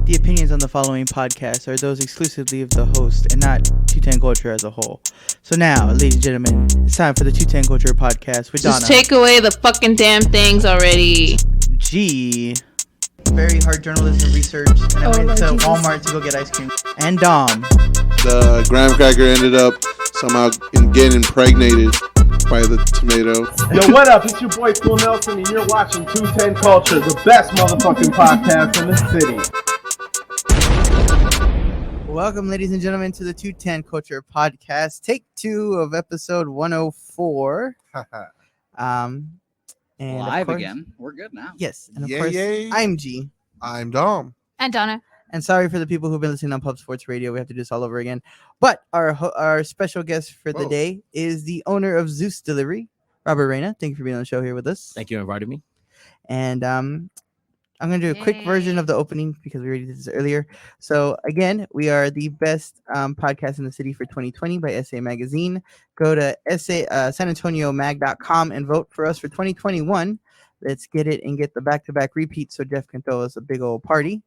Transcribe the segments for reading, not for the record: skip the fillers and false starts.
The opinions on the following podcast are those exclusively of the host and not 210 Culture as a whole. So now, ladies and gentlemen, it's time for the 210 Culture podcast with Donna. Just take away the fucking damn things already. G. Very hard journalism research, and I went to Walmart to go get ice cream. And Dom. The graham cracker ended up somehow getting impregnated by the tomato. Yo, what up? It's your boy Cool Nelson, and you're watching 210 Culture, the best motherfucking podcast in the city. Welcome, ladies and gentlemen, to the 210 Culture podcast, take 2 of episode 104. And live again. We're good now. Yes, and of course, I'm G. I'm Dom. And Donna. And sorry for the people who've been listening on Pub Sports Radio. We have to do this all over again. But our special guest for the day is the owner of Zeus Delivery, Robert Reyna. Thank you for being on the show here with us. Thank you for inviting me. And I'm going to do a quick version of the opening because we already did this earlier. So, again, we are the best podcast in the city for 2020 by SA Magazine. Go to SanAntonioMag.com and vote for us for 2021. Let's get it and get the back-to-back repeats so Jeff can throw us a big old party.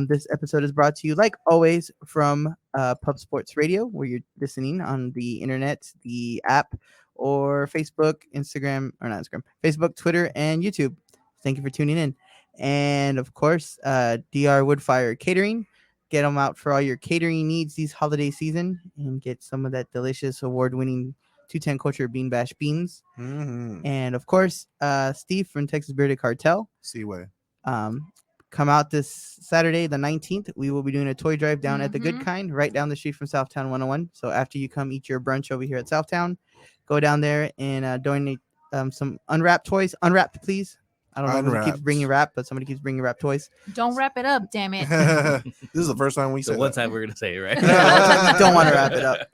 This episode is brought to you, like always, from Pub Sports Radio, where you're listening on the internet, the app, or Facebook, Facebook, Twitter, and YouTube. Thank you for tuning in. And, of course, DR WoodFire Catering. Get them out for all your catering needs this holiday season and get some of that delicious award-winning 210 Culture Bean Bash beans. Mm-hmm. And, of course, Steve from Texas Bearded Cartel. Seaway. Come out this Saturday, the 19th. We will be doing a toy drive down at the Good Kind, right down the street from Southtown 101. So after you come eat your brunch over here at Southtown, go down there and donate some unwrapped toys. Unwrapped, please. I don't know who keeps bringing wrap, but somebody keeps bringing wrap toys. Don't wrap it up, damn it. This is the first time we said one time we're going to say it, right? You don't want to wrap it up.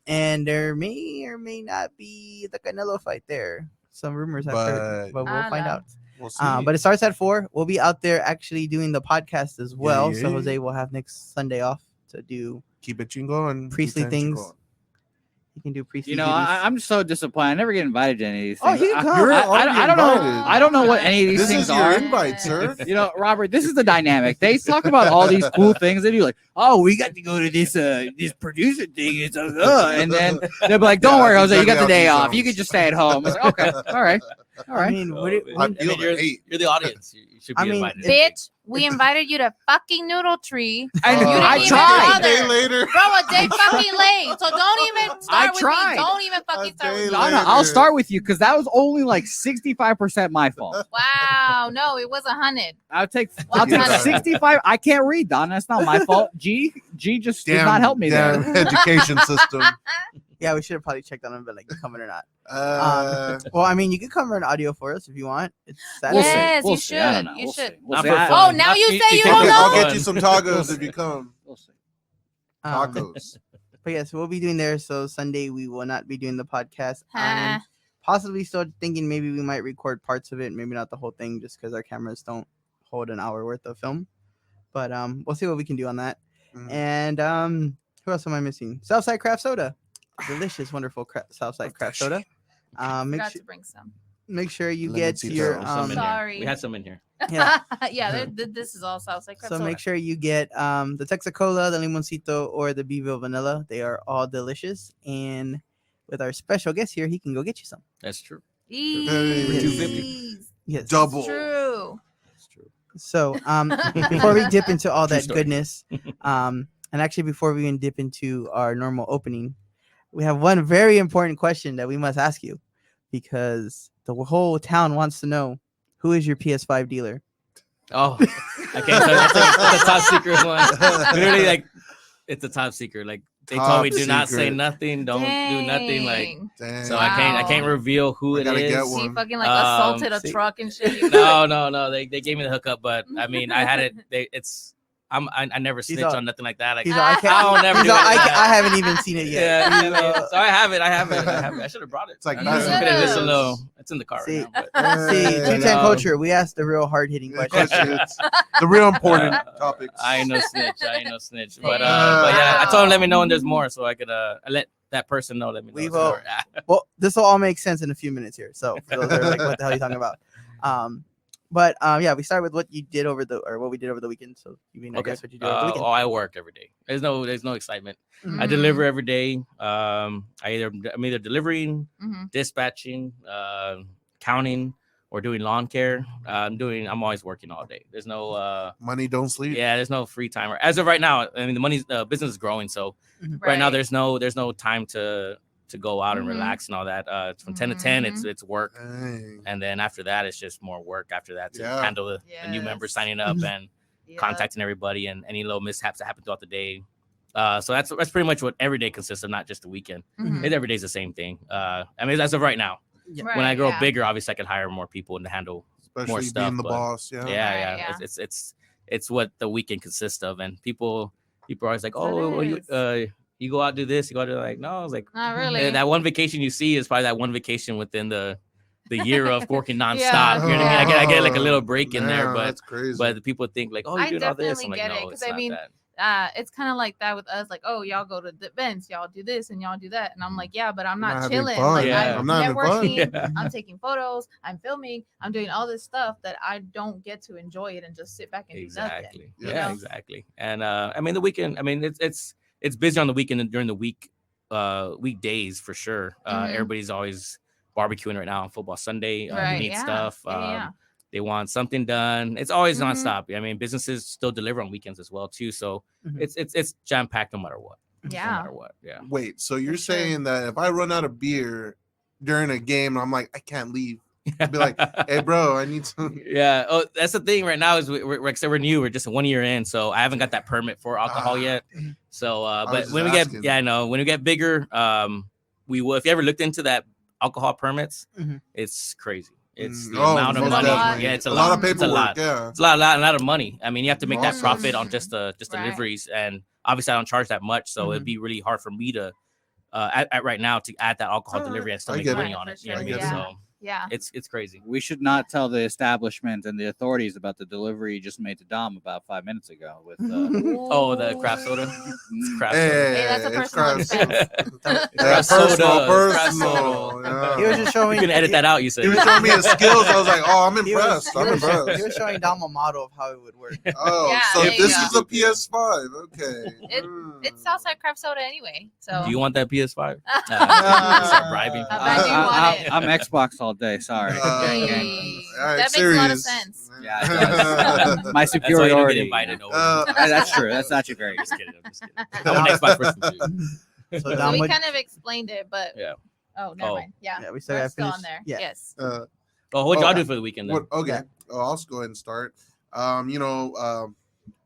And there may or may not be the Canelo fight there. Some rumors have heard, but we'll find out. We'll see. But it starts at 4. We'll be out there actually doing the podcast as well. Yeah. So Jose will have next Sunday off to do keep it chingo and priestly things. You can do priestly. You know, I'm so disappointed. I never get invited to any of these things. Oh, you can come. I don't know what any of these things are. This is your invite, sir. You know, Robert, this is the dynamic. They talk about all these cool things. They do like, oh, we got to go to this producer thing. It's and then they'll be like, don't worry, Jose, you got the day off. You can just stay at home. It's like, okay, all right. I mean, you're the audience. You should be invited. Bitch, we invited you to fucking Noodle Tree. I tried. A day later. Bro, a day fucking late. So don't even start with me. Don't even fucking start with me. Donna, I'll start with you because that was only like 65% my fault. Wow. No, it was 100. I'll take 65. I can't read, Donna. That's not my fault. G just did not help me there. Education system. Yeah, we should have probably checked on him, but like, you coming or not? Well, I mean, you can cover an audio for us if you want. It's Saturday. Yes, We'll you see. should. We'll You see. should. We'll see. Oh, now you say you don't know? I'll get you some tacos if you come. We'll see. Tacos. But yes, we'll be doing there. So Sunday we will not be doing the podcast. Possibly still thinking maybe we might record parts of it, maybe not the whole thing, just because our cameras don't hold an hour worth of film. But we'll see what we can do on that. And who else am I missing? Southside Craft Soda. Delicious, wonderful Southside Craft Soda. Forgot to bring some. Make sure you Lemon get your Sorry. We had some in here. yeah. Yeah, this is all Southside Crab So soda. make sure you get the Texacola, the Limoncito, or the Beeville Vanilla. They are all delicious. And with our special guest here, he can go get you some. That's true. Ease. $2.50. Yes. Double. True. That's true. So before we dip into all that story. goodness, and actually before we even dip into our normal opening, we have one very important question that we must ask you because the whole town wants to know, who is your PS5 dealer? Oh, I can't tell you. That's a top secret one. Literally, like, it's a top secret. Like, they told me do not say nothing, don't do nothing. Like, Damn. so I can't reveal who it gotta is. get She one. fucking like assaulted a truck and shit. No. They gave me the hookup, but I mean, I had it. I never snitch on nothing like that. Like, He's all, I can't. I'll never He's do all, it. I haven't even seen it yet. Yeah, so I have it. I should have brought it. It's like It's in the car See, right now. But, see, 210 Culture, we asked the real hard-hitting questions. The real important topics. I ain't no snitch. But yeah, I told him let me know when there's more, so I could let that person know. Let me know. We will. Well, this will all make sense in a few minutes here. So for those that are like, what the hell are you talking about? But yeah, we start with what you did what we did over the weekend. So you mean I guess what you did over the weekend? I work every day. There's no excitement. Mhm. I deliver every day. I'm either delivering, Mm-hmm. dispatching, counting, or doing lawn care. I'm always working all day. There's no Money don't sleep. yeah, there's no free time. As of right now, I mean the business is growing, so right now there's no time to go out and relax and all that. From 10 to 10, it's work, Dang. and then after that, it's just more work. After that, to Yeah. handle the new members signing up and contacting everybody and any little mishaps that happen throughout the day. So that's pretty much what every day consists of, not just the weekend. Mhm. Every day's the same thing. I mean, as of right now. Yeah. Right, When I grow yeah. bigger, obviously I could hire more people and handle Especially more stuff. being the but boss. Yeah. yeah. Right, yeah. It's what the weekend consists of, and people are always like, That's what oh, it you go out do this, you go out do like, no, I was like, Not really. that one vacation you see is probably that one vacation within the year of working nonstop. Yeah. You know what I mean? I get like a little break in there, Man, but that's crazy. the people think like, oh, you're I doing all this. definitely I'm like, get it, no, 'cause it's I not mean, that. It's kind of like that with us, like, oh, y'all go to the events, y'all do this and y'all do that, and I'm like, yeah, but I'm not not having chilling. fun. Like, Yeah. I'm not having fun. networking, Yeah. I'm taking photos, I'm filming, I'm doing all this stuff that I don't get to enjoy it and just sit back and do Exactly. nothing. you Yeah, know? exactly. And I mean the weekend. I mean it's busy on the weekend and during the weekdays for sure. Mhm. Everybody's always barbecuing right now on football Sunday. Right, Need yeah. stuff. Yeah. They want something done. It's always Mhm. nonstop. I mean, businesses still deliver on weekends as well too. So Mhm. it's jam packed no matter what. No Yeah. matter what. Yeah. Wait, so you're For sure. saying that if I run out of beer during a game, I'm like, I can't leave. I'd be like, hey, bro, I need some. Yeah. Oh, that's the thing right now is we're new. We're just 1 year in, so I haven't got that permit for alcohol yet. So, was but just when we asking. get, I know when we get bigger, we will. If you ever looked into that alcohol permits, Mhm. it's crazy. It's the Oh, amount of most money. definitely. Yeah, it's a a lot. lot of It's a paperwork. lot. Yeah. It's a lot of money. I mean, you have to make that Awesome. profit on just Right. deliveries, and obviously I don't charge that much, so it'd be really hard for me to at right now to add that alcohol delivery and still I make get money it. on For it. You know what I sure, mean? yeah. So Yeah. it's crazy. We should not tell the establishment and the authorities about the delivery you just made to Dom about 5 minutes ago. With Oh, the craft soda. It's craft soda. Hey, that's a it's personal craft expense. Yeah, Craft personal. soda. Craft Personal. Yeah. He was just showing. You can edit that out. You said. He was showing me his skills. I was like, oh, I'm He was, impressed. I'm he impressed. was showing Dom a model of how it would work. Oh, Yeah, so there you this go. is a PS5. Okay. It's Southside craft soda anyway. So Do you want that PS5? Ah. Start bribing. How bad do you want it? I'm Xbox all day. Sorry. Hey. all right, That makes a lot of serious. sense. Yeah, it does. My That's why you don't get superiority. invited over. That's true. That's actually very I'm just kidding. I'm just kidding. I'm an Xbox person too. So So Dom we would. kind of explained it, but Yeah. Oh, never Oh. mind. Yeah. Yeah, we still We're gotta still finish. on there. Yeah. Yes. Oh, what'd y'all Oh, do for the weekend then? Okay. Yeah. I'll just go ahead and start.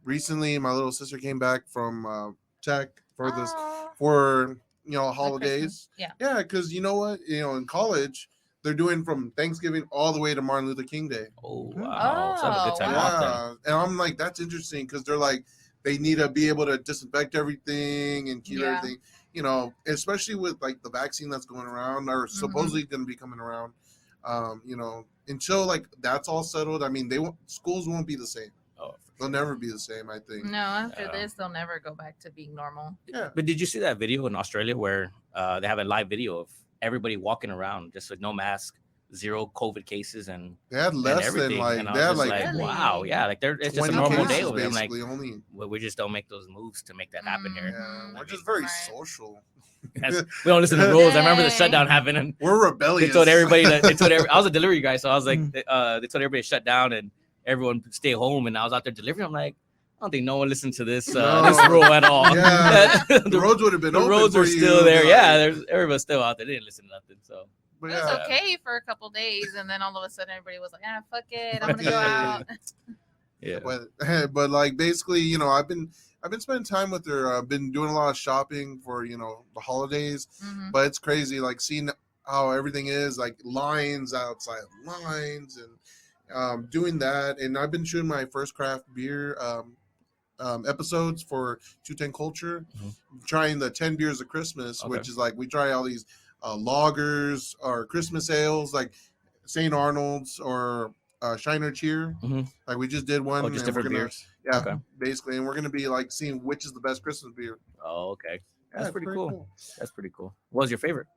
Recently my little sister came back from tech for this Aw. for Christmas. holidays. Yeah. Yeah, because you know what? In college they're doing from Thanksgiving all the way to Martin Luther King Day. Oh, wow. So have a good time wow. off then. Yeah, and I'm like, that's interesting because they're like, they need to be able to disinfect everything and keep Yeah. everything, especially with like the vaccine that's going around or supposedly going to be coming around. Until like that's all settled, I mean, schools won't be the same. Oh, They'll never be the same, I think. No, after Yeah. this, they'll never go back to being normal. Yeah. But did you see that video in Australia where they have a live video of everybody walking around just with no mask, 0 COVID cases, and They had less than everything? like And I they had was just like, like, Really? wow, yeah, like it's just a 20 normal cases day over there. I'm like, basically only. well, we just don't make those moves to make that happen here. Yeah, we're I just mean, very Right. social. we don't listen to rules. I remember the Dang. shutdown happened, and We're they rebellious. told everybody that I was a delivery guy, so I was like, they told everybody to shut down and everyone stay home, and I was out there delivering. I'm like, I don't think no one listened to this No. this rule at all. Yeah. The the roads would have been the open roads for were you, still there. but, Yeah, everybody's still out there. They didn't listen to nothing. So but It was yeah. okay for a couple days, and then all of a sudden, everybody was like, fuck it. I'm going to go Yeah. out. yeah, But like basically, I've been spending time with her. I've been doing a lot of shopping for the holidays. Mhm. But it's crazy, like seeing how everything is, like lines outside lines, and doing that. And I've been shooting my first craft beer episodes for 210 Culture, trying the 10 beers of Christmas, Okay. which is like we try all these lagers or Christmas ales, like St. Arnold's or Shiner Cheer. Mhm. Like we just did one. oh, just and we're different gonna- beers. Yeah, Okay. basically, and we're gonna be like seeing which is the best Christmas beer. Oh, okay, Yeah, that's it's pretty cool. That's pretty cool. What was your favorite?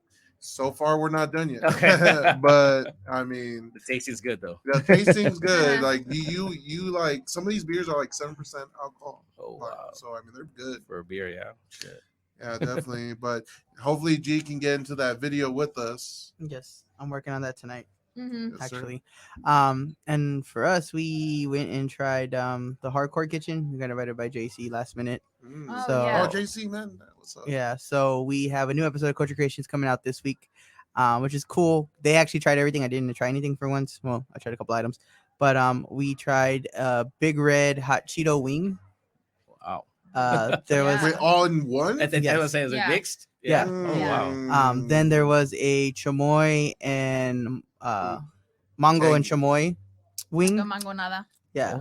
So far, we're not done yet. Okay. But I mean, The tasting's good though. the tasting's good. Like you like some of these beers are like 7% alcohol. Oh Like, wow. so I mean, they're good. For a beer, yeah. Shit. Yeah, definitely. But hopefully, G can get into that video with us. Yes, I'm working on that tonight. Mhm. Yes, sir. Actually, and for us, we went and tried the Hardcore Kitchen. We got invited by JC last minute. Oh, So- yeah. Oh, JC, man, what's up? Yeah, so we have a new episode of Culture Creations coming out this week, which is cool. They actually tried everything. I didn't try anything for once. Well, I tried a couple items, but we tried Big Red Hot Cheeto Wing. Wow. There was Yeah. Wait, all in one? And then Yes. I was saying, is it Yeah. mixed? Yeah. Oh Yeah. wow. then there was a chamoy and mango and chamoy wing. No mango nada. Yeah, Oh,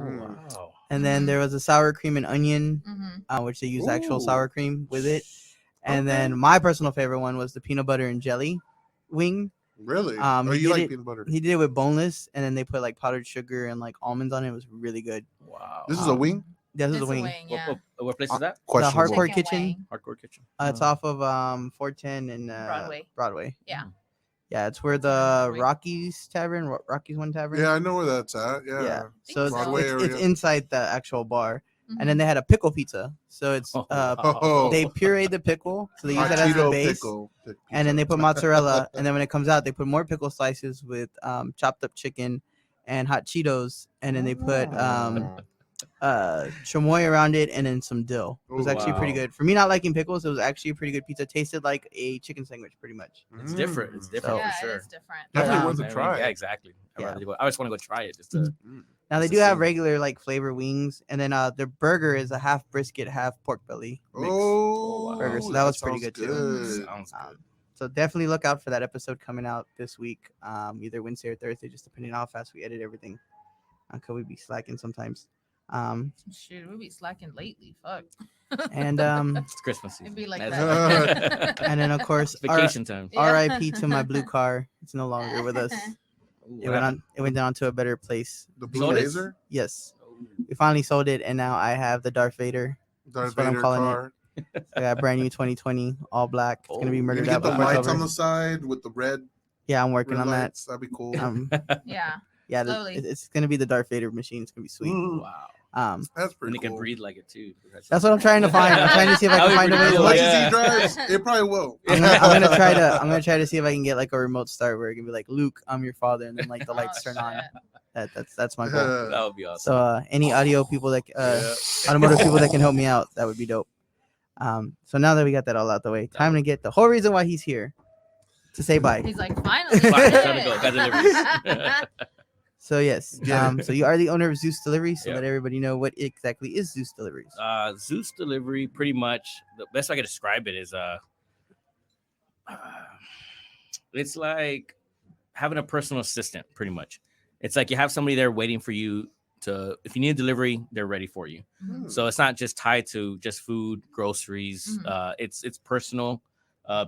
wow. and then there was a sour cream and onion, Mm-hmm. which they use actual Ooh. sour cream with it. And Okay. then my personal favorite one was the peanut butter and jelly wing. Really? He You did like it- peanut butter? He did it with boneless, and then they put like powdered sugar and like almonds on it. It was really good. Wow. This is a wing? Yeah, this is It's a wing. yeah. What place is that? Questionable. Hardcore Chicken Kitchen. wing. Hardcore Kitchen. It's off of 410 and Broadway. Broadway. Yeah. Yeah, it's where the Broadway. Rockies Tavern, Rockies One Tavern. Yeah, I know where that's at. Yeah. Yeah. So it's, Broadway it's area. inside the actual bar, Mhm. and then they had a pickle pizza. So it's Oh, wow. they pureed the pickle, so they use Hot that as the Cheeto base, pickle. and then they put mozzarella, and then when it comes out, they put more pickle slices with chopped up chicken and hot Cheetos, and then they put chamoy around it, and then some dill. It was Oh, actually pretty wow. good. For me, not liking pickles, it was actually a pretty good pizza. It tasted like a chicken sandwich, pretty much. It's different. It's different Yeah, for sure. it is different. Definitely Um, worth a I mean, try. Yeah, exactly. Yeah. I just want to go try it. Just to, Now they It's do the have same. regular like flavor wings, and then their burger is a half brisket, half pork belly mix. Oh, wow. Burger, so that was pretty sounds good, too. sounds good. So definitely look out for that episode coming out this week, either Wednesday or Thursday, just depending on how fast we edit everything. Could we be slacking sometimes? Shoot, we be slacking lately. Fuck. And It's Christmas season. It'd be like That's- that. and then of course, It's vacation time. Yeah. R.I.P. to my blue car. It's no longer with us. Ooh, It went on. It went down to a better place. The Blue Sold it? Laser? Yes, we finally sold it, and now I have the Darth Vader. Darth what I'm Vader calling it. car. I got a brand new 2020, all black. It's gonna be Oh, You murdered get out the before it's lights on over. the side with the red Yeah, I'm working on that. lights. That'd be cool. Yeah. Yeah, Slowly. it's gonna be the Darth Vader machine. It's gonna be sweet. Mm, Wow. That's And pretty it cool. can breathe like it too. That's what I'm trying to find. I'm trying to see if I That can would find be a way. As To, cool, much like, as yeah. he drives, it probably will. I'm gonna try to see if I can get like a remote start where it can be like, Luke, I'm your father, and then like the lights Oh, turn on. shit. That's my goal. That would be awesome. So any audio people that Yeah. automotive people that can help me out, that would be dope. So now that we got that all out the way, time to get the whole reason why he's here to say bye. He's like, finally. Fine, shit." time to go. Got deliveries. So yes, Yeah. so you are the owner of Zeus Delivery. So Yeah. let everybody know what exactly is Zeus Deliveries. Zeus Delivery, pretty much the best way I can describe it is it's like having a personal assistant, pretty much. It's like you have somebody there waiting for you to, if you need a delivery, they're ready for you. Hmm. So it's not just tied to just food, groceries. Mhm. It's personal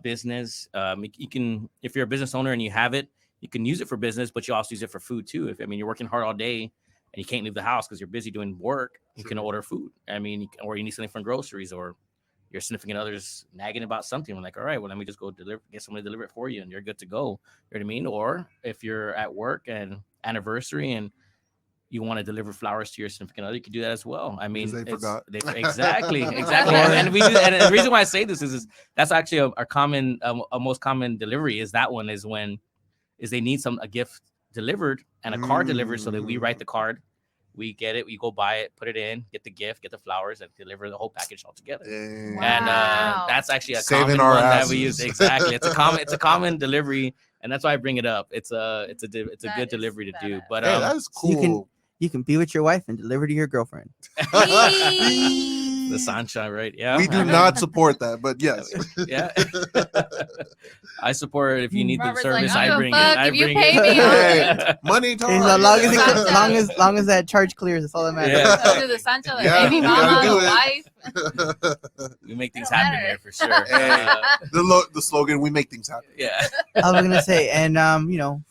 business. You can, if you're a business owner and you have it, you can use it for business, but you also use it for food too. If you're working hard all day and you can't leave the house because you're busy doing work, you can Sure. order food. Or you need something from groceries, or your significant other's nagging about something. We're like, all right, well, let me just go get somebody to deliver it for you, and you're good to go. You know what I mean? Or if you're at work and anniversary and you want to deliver flowers to your significant other, you can do that as well. I mean, they forgot. exactly. And we do. And the reason why I say this is that's actually a common, a most common delivery is that one is when they need a gift delivered and a card delivered, so that we write the card, we get it, we go buy it, put it in, get the gift, get the flowers, and deliver the whole package all together. Dang. And Wow. that's actually a Saving common our one that asses. we use. Exactly, it's a common delivery, and that's why I bring it up. It's a That good is delivery to do. badass. But Hey, that's you can- cool. You can be with your wife and deliver to your girlfriend. the sunshine, right? Yeah, We do not support that, but yes. Yeah, I support it. If you need Robert's the like, service, I I don't bring give a fuck it. I if you bring pay it. me, Hey, money talk. As long as, Sunshine. long as that charge clears, that's all that matters. Yeah. Go to the Sancho, like, Yeah, baby you mama, gotta do the it. wife. We make things Don't happen matter. here for sure. Hey. The slogan, we make things happen. Yeah. I was gonna say, and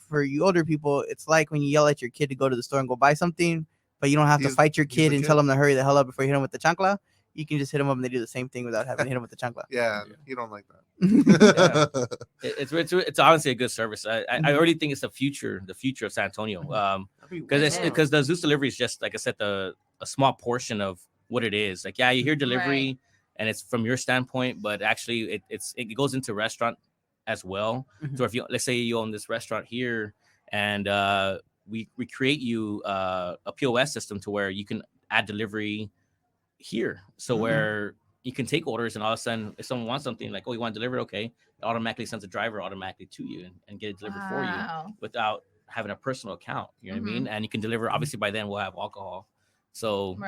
for you older people, it's like when you yell at your kid to go to the store and go buy something, but you don't have to He's- fight your he's kid the and kid. tell him to hurry the hell up before you hit him with the chancla. you can just hit them up and they do the same thing without having to hit them with the chancla. Yeah, you don't like that. It's honestly a good service. I already think it's the future of San Antonio. Because the Zeus Delivery is just, like I said, a small portion of what it is. Like, yeah, you hear delivery and it's from your standpoint, but actually it goes into restaurant as well. So if let's say you own this restaurant here, and we create you a POS system to where you can add delivery here. So where you can take orders, and all of a sudden, if someone wants something like, oh, you want to deliver it? Okay, it automatically sends a driver automatically to you and get it delivered for you without having a personal account. You know what I mean? And you can deliver. Obviously, by then we'll have alcohol. So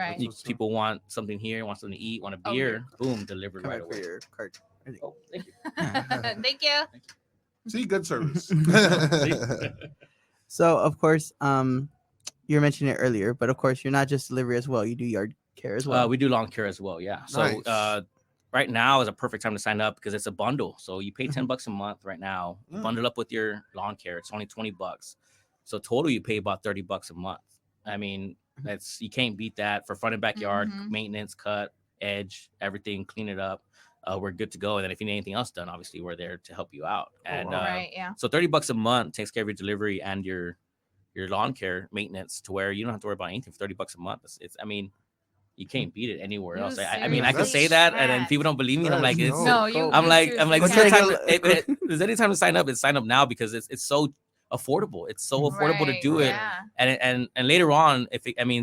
people want something here, want something to eat, want a beer, boom, delivered right away. Your card. Oh, thank you. Thank you. See, good service. So, of course, you were mentioning it earlier, but of course, you're not just delivery as well. You do yard care as well. We do lawn care as well. Yeah. So Nice. right now is a perfect time to sign up because it's a bundle. So you pay $10 a month right now. Bundle up with your lawn care. It's only $20. So total, you pay about $30 a month. I mean, you can't beat that for front and backyard maintenance, cut, edge, everything, clean it up. We're good to go. And then if you need anything else done, obviously we're there to help you out. And so $30 a month takes care of your delivery and your lawn care maintenance, to where you don't have to worry about anything for $30 a month. It's I mean, you can't beat it anywhere else. I mean, I can say that, and then people don't believe me. I'm like, I'm like, what's the time? If there's any time to sign up, it's sign up now, because it's so affordable. It's so affordable to do it. And later on,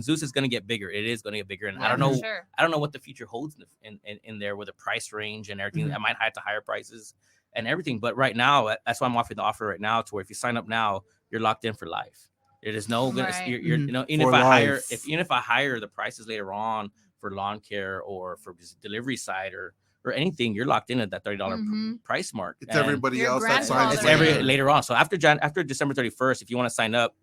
Zeus is going to get bigger. It is going to get bigger, and I don't know what the future holds in there with the price range and everything. I might have to higher prices and everything, but right now, that's why I'm offering the offer right now, to where if you sign up now, you're locked in for life. It is no good. You're even if I hire the prices later on for lawn care or for delivery side or anything, you're locked in at that $30 price mark. It's everybody else that signs. It's later on. So after December 31st, if you want to sign up,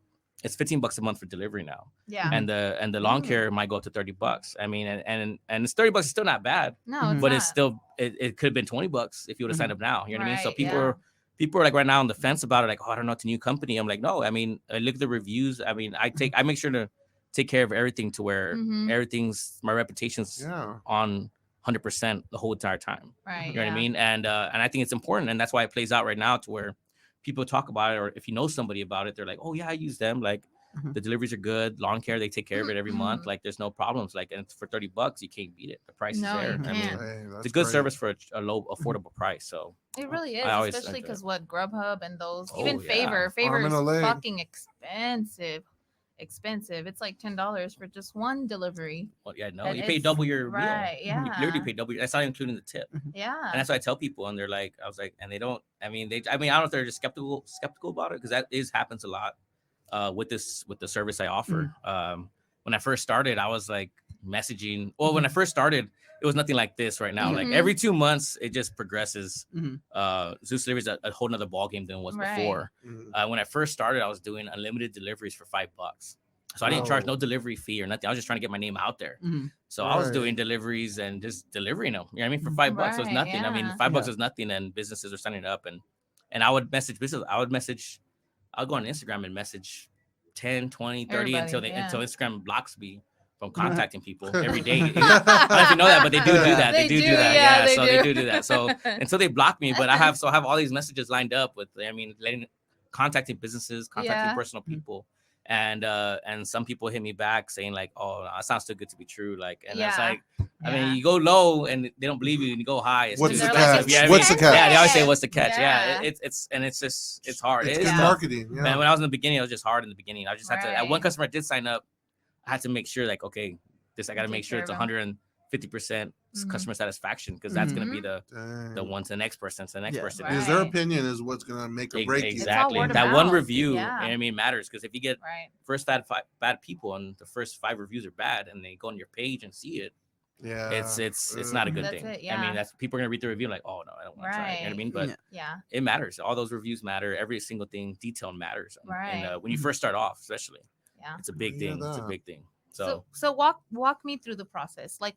it's $15 a month for delivery now. Yeah. And the lawn care might go up to $30. I mean, and it's $30 is still not bad. No, but it's still it could have been $20 if you would have signed up now. You know what I mean? So people are like right now on the fence about it, like, oh, I don't know, it's a new company. I'm like, no, I mean, I look at the reviews. I mean, I make sure to take care of everything, to where my reputation's on 100% the whole entire time. Right. You know what I mean? And I think it's important, and that's why it plays out right now, to where people talk about it, or if you know somebody about it, they're like, oh yeah, I use them. Like the deliveries are good, lawn care, they take care of it every month. Like there's no problems. Like, and for $30, you can't beat it. The price is there. I mean, it's a good service for a low, affordable price. So it really is, especially because Grubhub and those, even Favor is fucking expensive. It's like $10 for just one delivery. Well, yeah, no, you pay double your meal. Yeah, you literally pay double. That's not including the tip. Yeah, and that's what I tell people, and they're like, I was like, and they don't. I mean, I don't know if they're just skeptical about it, because that happens a lot with the service I offer. When I first started, I was like messaging. Well, when I first started, it was nothing like this right now. Like every 2 months, it just progresses. Zeus Delivery is a whole nother ballgame than it was before. When I first started, I was doing unlimited deliveries for $5. So I didn't charge no delivery fee or nothing. I was just trying to get my name out there. So I was doing deliveries and just delivering them. You know what I mean? For $5 was nothing. I mean, $5 is nothing, and businesses are signing up. And I would message business. I'll go on Instagram and message 10, 20, 30 until Instagram blocks me from contacting people every day. I don't know if you know that, but they do that. They do do that. Yeah, so they do that. So until they block me, but I have all these messages lined up with, contacting businesses, contacting personal people. And some people hit me back saying like, oh, that sounds too good to be true. Like, and it's like, I mean, you go low and they don't believe you, and you go high. What's the catch? What's the catch? Yeah, they always say, what's the catch? Yeah, it's hard. It's marketing. Yeah. Man, when I was in the beginning, it was just hard in the beginning. I just had to, one customer did sign up, I had to make sure like, okay, I got to make sure it's 150% customer satisfaction, because that's going to be the one to the next person, Because their opinion is what's going to make or break you. Exactly. That one review, matters, because if you get first bad people and the first 5 reviews are bad, and they go on your page and see it, it's not a good thing. I mean, that's people are going to read the review like, oh no, I don't want to try it. You know what I mean? But it matters. All those reviews matter. Every single thing, detail matters. And when you first start off, especially, it's a big thing. It's a big thing. So walk me through the process. Like,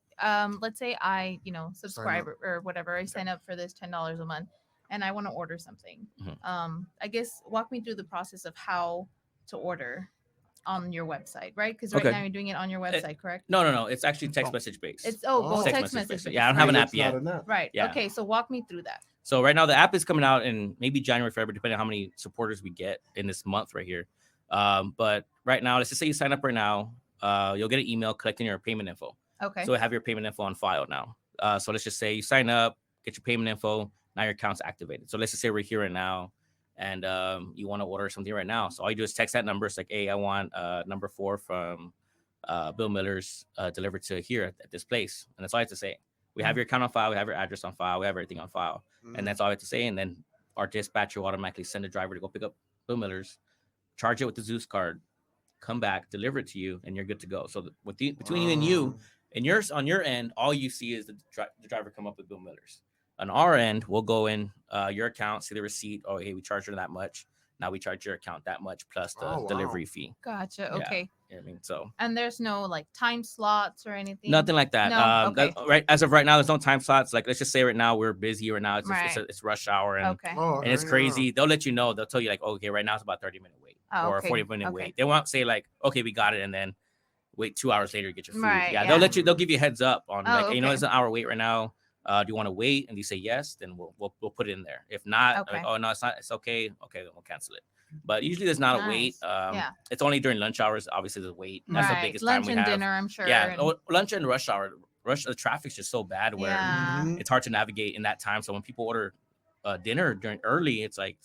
let's say I, subscribe or whatever. I sign up for this $10 a month, and I want to order something. I guess walk me through the process of how to order. on your website, right? Because right now you're doing it on your website, correct? No. It's actually text message based. It's both text message based. Yeah, I don't have an app yet. Right. Yeah. Okay, so walk me through that. So right now the app is coming out in maybe January, February, depending on how many supporters we get in this month right here. But right now, let's just say you sign up right now, you'll get an email collecting your payment info. Okay. So I have your payment info on file now. So let's just say you sign up, get your payment info, now your account's activated. So let's just say we're here right now and you want to order something right now. So all you do is text that number. It's like, hey, I want number 4 from Bill Miller's delivered to here at this place. And that's all I have to say. We have your account on file. We have your address on file. We have everything on file. And that's all I have to say. And then our dispatcher will automatically send a driver to go pick up Bill Miller's, charge it with the Zeus card, come back, deliver it to you, and you're good to go. So between you and you, and yours on your end, all you see is the driver come up with Bill Miller's. On our end, we'll go in your account, see the receipt. Oh, hey, we charged her that much. Now we charge your account that much plus the delivery fee. Gotcha. Okay. Yeah, I mean, so. And there's no like time slots or anything. Nothing like that. No? Okay. Right. As of right now, there's no time slots. Like, let's just say right now we're busy. Right now it's rush hour and and it's crazy. They'll let you know. They'll tell you like, okay, right now it's about 30-minute wait or 40-minute wait. They won't say like, okay, we got it, and then wait 2 hours later to get your food. Right, Yeah, they'll give you a heads up on like, you know, it's an hour wait right now. Do you want to wait? And you say yes, then we'll put it in there. If not, like, oh no, it's not. It's okay. Okay, then we'll cancel it. But usually there's not a wait. It's only during lunch hours. Obviously, there's a wait. That's the biggest lunch time we have. Lunch and dinner, I'm sure. Yeah, lunch and rush hour. The traffic's just so bad where it's hard to navigate in that time. So when people order dinner during early, it's like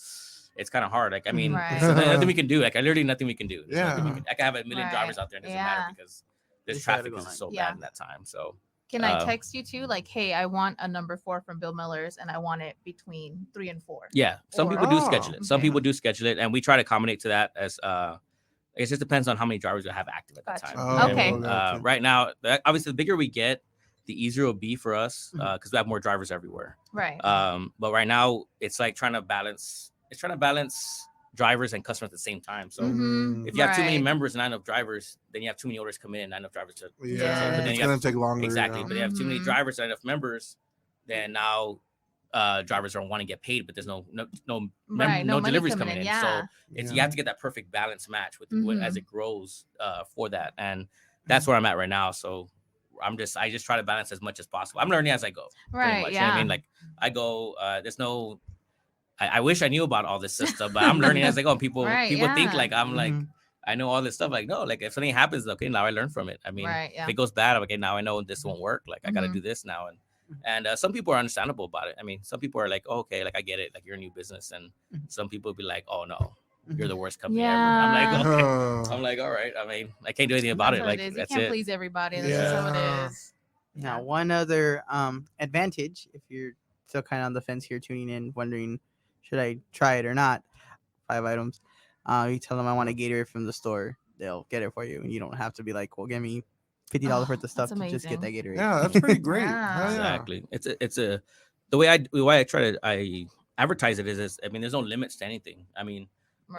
it's kind of hard. Like, I mean, so nothing we can do. Like, literally nothing we can do. I can have a million drivers out there, and it doesn't matter because this traffic is so bad in that time. So. Can I text you too? Like, hey, I want a number 4 from Bill Miller's, and I want it between 3 and 4. Yeah, some people do schedule it. Some people do schedule it, and we try to accommodate to that. As it just depends on how many drivers we have active at the time. Okay. Right now, obviously, the bigger we get, the easier it'll be for us because we have more drivers everywhere. Right. But right now, it's like trying to balance. It's trying to balance drivers and customers at the same time. So if you have too many members and not enough drivers, then you have too many orders come in, not enough drivers to. But then it's gonna take longer. Exactly, but you have too many drivers and enough members, then now drivers don't want to get paid, but there's no deliveries coming in. So you have to get that perfect balance match with as it grows for that, and that's where I'm at right now. So I just try to balance as much as possible. I'm learning as I go. Right. You know what I mean? Like I go. There's no. I wish I knew about all this stuff, but I'm learning as I go. People think like I'm like I know all this stuff. Like no, like if something happens, okay, now I learn from it. I mean, if it goes bad, okay, now I know this won't work. Like I got to do this now, and some people are understandable about it. I mean, some people are like, oh, okay, like I get it, like you're a new business, and some people will be like, oh no, you're the worst company ever. I'm like, okay. I'm like, all right. I mean, I can't do anything about it. Like you that's can't it. please everybody. That's just how it is. Now, one other advantage, if you're still kind of on the fence here, tuning in, wondering, should I try it or not? 5 items. You tell them I want a Gatorade from the store. They'll get it for you. And you don't have to be like, well, give me $50 worth of stuff to just get that Gatorade. Yeah, that's pretty great. Exactly. It's a the way I try to advertise it is I mean, there's no limits to anything. I mean,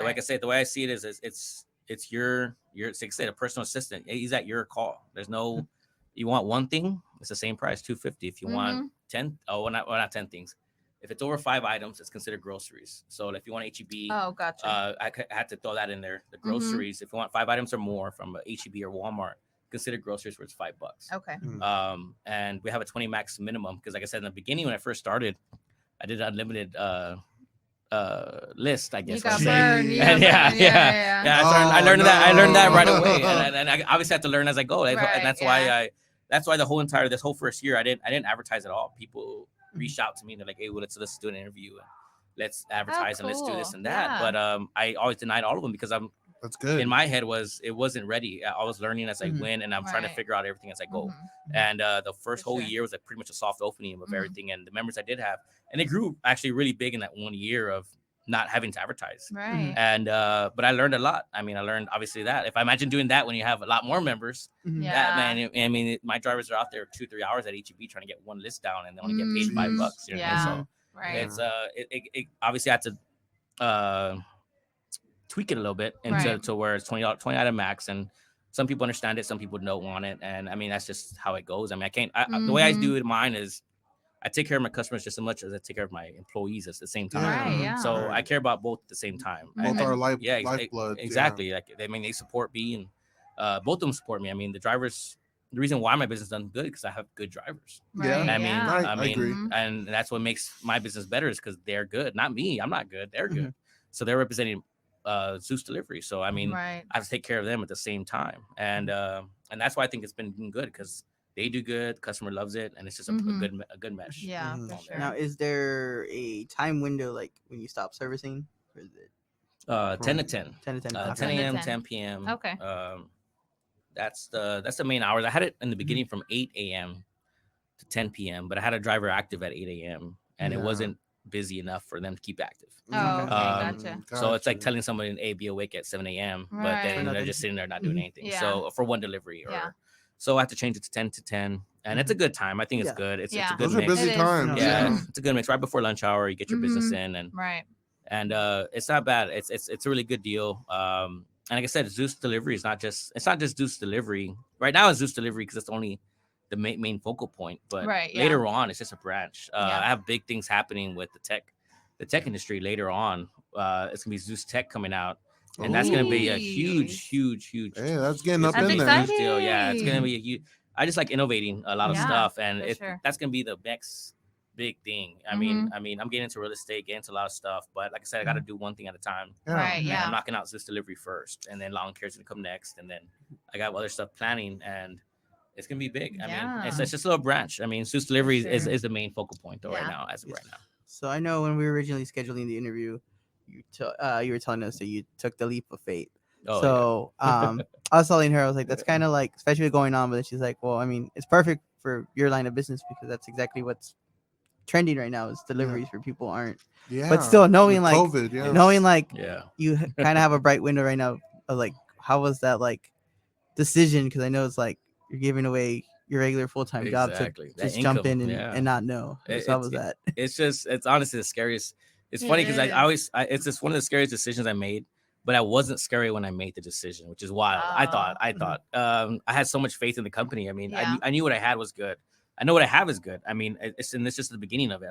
like I said, the way I see it is it's your like I said, a personal assistant. He's at your call. There's no you want one thing, it's the same price, $250. If you want 10, not 10 things. If it's over 5 items, it's considered groceries. So if you want HEB, gotcha. I had to throw that in there. The groceries, if you want 5 items or more from HEB or Walmart, consider groceries where it's $5. Okay. And we have a 20 max minimum because, like I said in the beginning, when I first started, I did an unlimited list, I guess. You got burned. Yeah. I learned that right away, and I obviously had to learn as I go. And that's why this whole first year I didn't advertise at all. People reached out to me and they're like, hey, well, let's do an interview and let's advertise and let's do this and that. But I always denied all of them because that's good. In my head it wasn't ready. I was learning as I went, and I'm trying to figure out everything as I go. And the first whole year was like pretty much a soft opening of everything, and the members I did have, and it grew actually really big in that 1 year of not having to advertise. Right. And but I learned a lot. I mean, I learned obviously that if I imagine doing that when you have a lot more members, that man, I mean, my drivers are out there 2-3 hours at HEB trying to get one list down, and they only get paid $5. You know what I mean? So it's it obviously I had to tweak it a little bit into to where it's 20 item max, and some people understand it, some people don't want it, and I mean that's just how it goes. I mean, I can't. The way I do it, mine is I take care of my customers just as much as I take care of my employees at the same time. Right, yeah. So I care about both at the same time. Both our lifeblood. Exactly. Like they support me, and both of them support me. I mean, the reason why my business done good because I have good drivers. Right, I agree. And that's what makes my business better is because they're good, not me. I'm not good. They're good. So they're representing Zeus Delivery. So I mean, I have to take care of them at the same time, and that's why I think it's been good because they do good, the customer loves it, and it's just a good mesh. Yeah, for sure. Now, is there a time window like when you stop servicing? Or is it 10 to 10. 10 to 10. 10 a.m. 10 p.m. Okay. That's the main hours. I had it in the beginning from 8 a.m. to 10 p.m., but I had a driver active at 8 a.m. and it wasn't busy enough for them to keep active. Oh, okay, gotcha. So it's like telling somebody, hey, be awake at 7 a.m., but then they're just sitting there not doing anything. Yeah. So for one delivery, so I have to change it to 10 to 10, and it's a good time. I think it's good. It's a good Those mix. are busy times. Yeah, it's a good mix. Right before lunch hour, you get your business in, and it's not bad. It's a really good deal. And like I said, Zeus Delivery is not just Zeus Delivery. Right now it's Zeus Delivery because it's only the main focal point. But later on, it's just a branch. I have big things happening with the tech industry later on. It's gonna be Zeus Tech coming out, and that's gonna be a huge. Hey, that's getting up in there. Deal. Yeah, it's gonna be a huge. I just like innovating a lot of stuff, and that's gonna be the next big thing. I mean, I'm getting into real estate, getting into a lot of stuff, but like I said, I got to do one thing at a time. Right. Yeah. I'm knocking out this delivery first, and then lawn care is gonna come next, and then I got other stuff planning, and it's gonna be big. I mean, it's just a little branch. I mean, Zeus Delivery is the main focal point though right now, as of right now. So I know when we were originally scheduling the interview, you were telling us that you took the leap of faith. I was telling her, I was like, that's kind of like, especially going on, but she's like, well, I mean, it's perfect for your line of business because that's exactly what's trending right now is deliveries for people aren't. Yeah. But still knowing like COVID, you kind of have a bright window right now of like, how was that like decision? Because I know it's like you're giving away your regular full-time job to just jump in and not know. So how was that? It's honestly the scariest. It's funny because it's just one of the scariest decisions I made, but I wasn't scary when I made the decision, which is wild. I thought I had so much faith in the company. I mean, I knew what I had was good. I know what I have is good. I mean, it's just the beginning of it.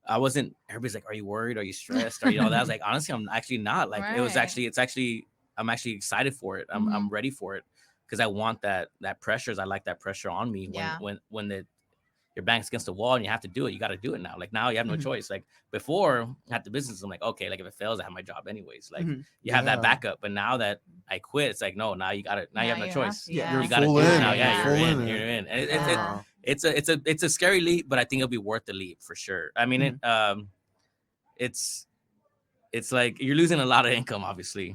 I wasn't, everybody's like, are you worried? Are you stressed? Or, that I was like, honestly, I'm actually not like, I'm actually excited for it. I'm ready for it. Because I want that pressure. I like that pressure on me when your back's against the wall and you have to do it. You got to do it now. Like now you have no choice. Like before at the business, I'm like, okay, like if it fails, I have my job anyways. Like you have that backup. But now that I quit, it's like, no, now you got it. Now you have no choice. You got to do it now. Yeah, you're in. And it's a scary leap, but I think it'll be worth the leap for sure. I mean, it's like you're losing a lot of income, obviously.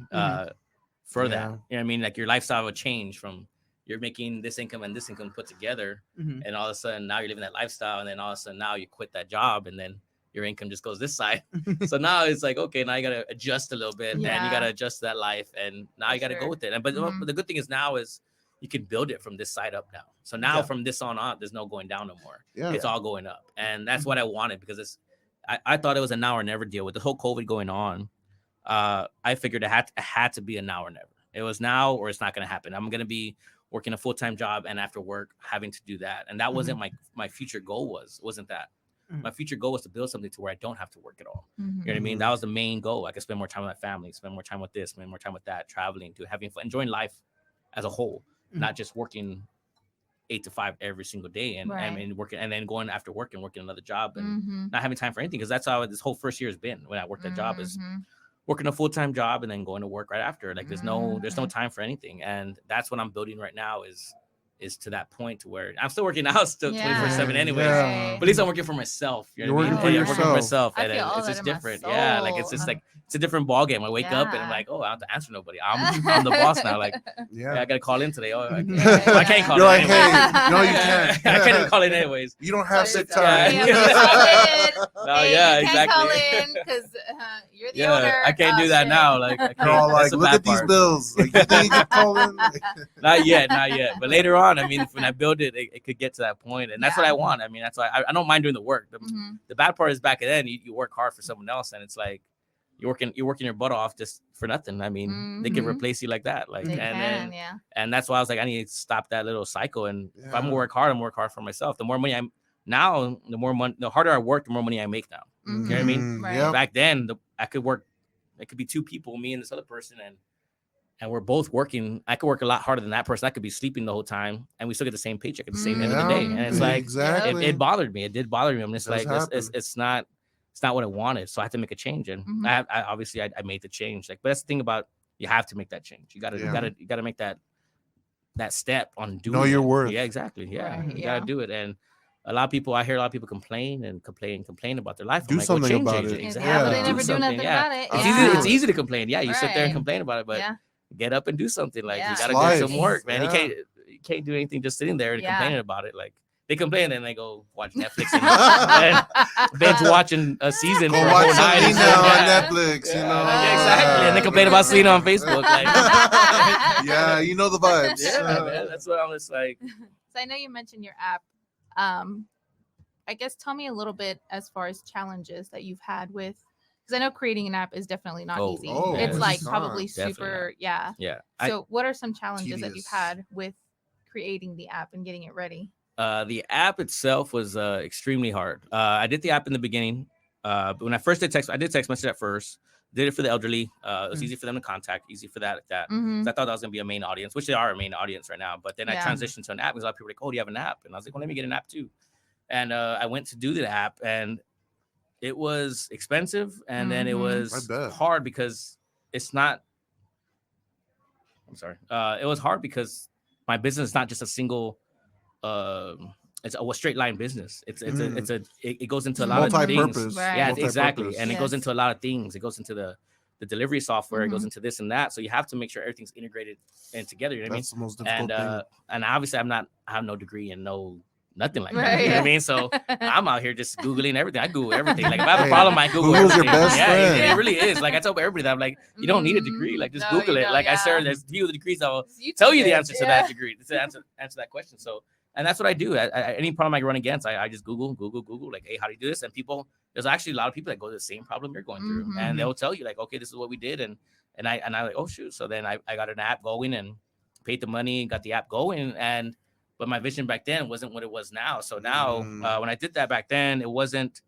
For that, you know what I mean? Like your lifestyle would change from you're making this income and this income put together, and all of a sudden now you're living that lifestyle, and then all of a sudden now you quit that job, and then your income just goes this side. So now it's like, okay, now you gotta adjust a little bit, and you gotta adjust that life, and now you gotta go with it. And but the good thing is now is you can build it from this side up now. So now from this on up, there's no going down no more. It's all going up, and that's what I wanted because I thought it was a now or never deal with the whole COVID going on. I figured it had to be a now or never. It was now or it's not going to happen. I'm going to be working a full-time job and after work having to do that. And that wasn't my future goal wasn't that. My future goal was to build something to where I don't have to work at all. You know what I mean? That was the main goal. I could spend more time with my family, spend more time with this, spend more time with that, traveling, to having fun, enjoying life as a whole, not just working 8 to 5 every single day and working and then going after work and working another job and not having time for anything. Because that's how this whole first year has been when I worked that job is working a full-time job and then going to work right after. Like there's no time for anything. And that's what I'm building right now is to that point to where I'm still working out still 24/7 anyways. But at least I'm working for myself. You know what I mean? I'm working for myself. And it's just different. Yeah. Like it's just like it's a different ball game. I wake up and I'm like, oh, I don't have to answer nobody. I'm the boss now. Like I gotta call in today. Oh, I can't call in. Like, hey, no, you can't. I can't even call in anyways. You don't have sick time. Exactly. Call in because you're the owner. I can't do that now. Like I can't. All like, look at these bills. Like, you think you can call in? Not yet. But later on, I mean, when I build it, it could get to that point, and that's what I want. I mean, that's why I don't mind doing the work. The bad part is back then you work hard for someone else, and it's like you're working your butt off just for nothing. I mean, they can replace you like that. Like, and that's why I was like, I need to stop that little cycle. And if I'm gonna work hard, I'm gonna work hard for myself. The more money Now, the more money, the harder I work, the more money I make now. You know what I mean? Right. Yep. Back then, I could work. It could be two people, me and this other person, and we're both working. I could work a lot harder than that person. I could be sleeping the whole time, and we still get the same paycheck at the same end of the day. And it's like, exactly. it bothered me. It did bother me. I'm just Does like, it's not what I wanted. So I had to make a change, and I obviously made the change. Like, but that's the thing about, you have to make that change. You gotta make that step on doing. Know your worth. Yeah, exactly. Yeah, Right, you gotta do it. And I hear a lot of people complain about their life. Do I'm like, something change about it. it. Exactly. Yeah, but they Yeah. never do something. nothing Yeah. about it. It's easy to complain. Yeah, you sit there and Right. complain about it, but get up and do something. Like, you gotta Life. do some work, man. Yeah. You can't do anything just sitting there and Yeah. complaining about it. Like, they complain and they go watch Netflix and binge watching a season Go for a watch whole night. something now on Netflix, you know. Yeah, exactly. And they complain about Selena on Facebook. Like, Yeah, you know the vibes. yeah, man. That's what I'm just like. So I know you mentioned your app. I guess tell me a little bit as far as challenges that you've had with, because I know creating an app is definitely not easy. Oh, It's yeah, like it's probably not. super, yeah. Yeah. So what are some challenges that you've Tedious. had with creating the app and getting it ready? The app itself was extremely hard. I did the app in the beginning. But when I first did text message at first. Did it for the elderly. It was easy for them to contact, easy for that. So I thought that was gonna be a main audience, which they are a main audience right now. But then I transitioned to an app because a lot of people were like, "Oh, do you have an app?" And I was like, "Well, let me get an app too." And I went to do the app, and it was expensive, and then it was I bet. hard because it's not. I'm sorry. It was hard because my business is not just a single. It's a straight line business. It goes into a lot of things. Multi-purpose. Right. Yeah, Multi-purpose. exactly. And it goes Yes. into a lot of things. It goes into the delivery software. It goes into this and that. So you have to make sure everything's integrated and together. You know what I mean? That's the most difficult thing. And obviously I have no degree and nothing like that. Right. You know what I mean? So I'm out here just Googling everything. I Google everything. Like, if I have a Hey, problem, I Google Google's your everything. best Yeah, friend. it really is. Like, I tell everybody that, I'm like, you don't need a degree. Like, just No, Google you it. don't, Like, I yeah. swear there's few of the degrees I'll You tell did you the it, answer to that degree. To answer that question. So, and that's what I do. Any problem I run against, I just Google, like, hey, how do you do this? And there's actually a lot of people that go to the same problem you're going through, and they'll tell you like, okay, this is what we did, and I like, oh shoot. So then I got an app going and paid the money, got the app going, but my vision back then wasn't what it was now. So now when I did that back then, it wasn't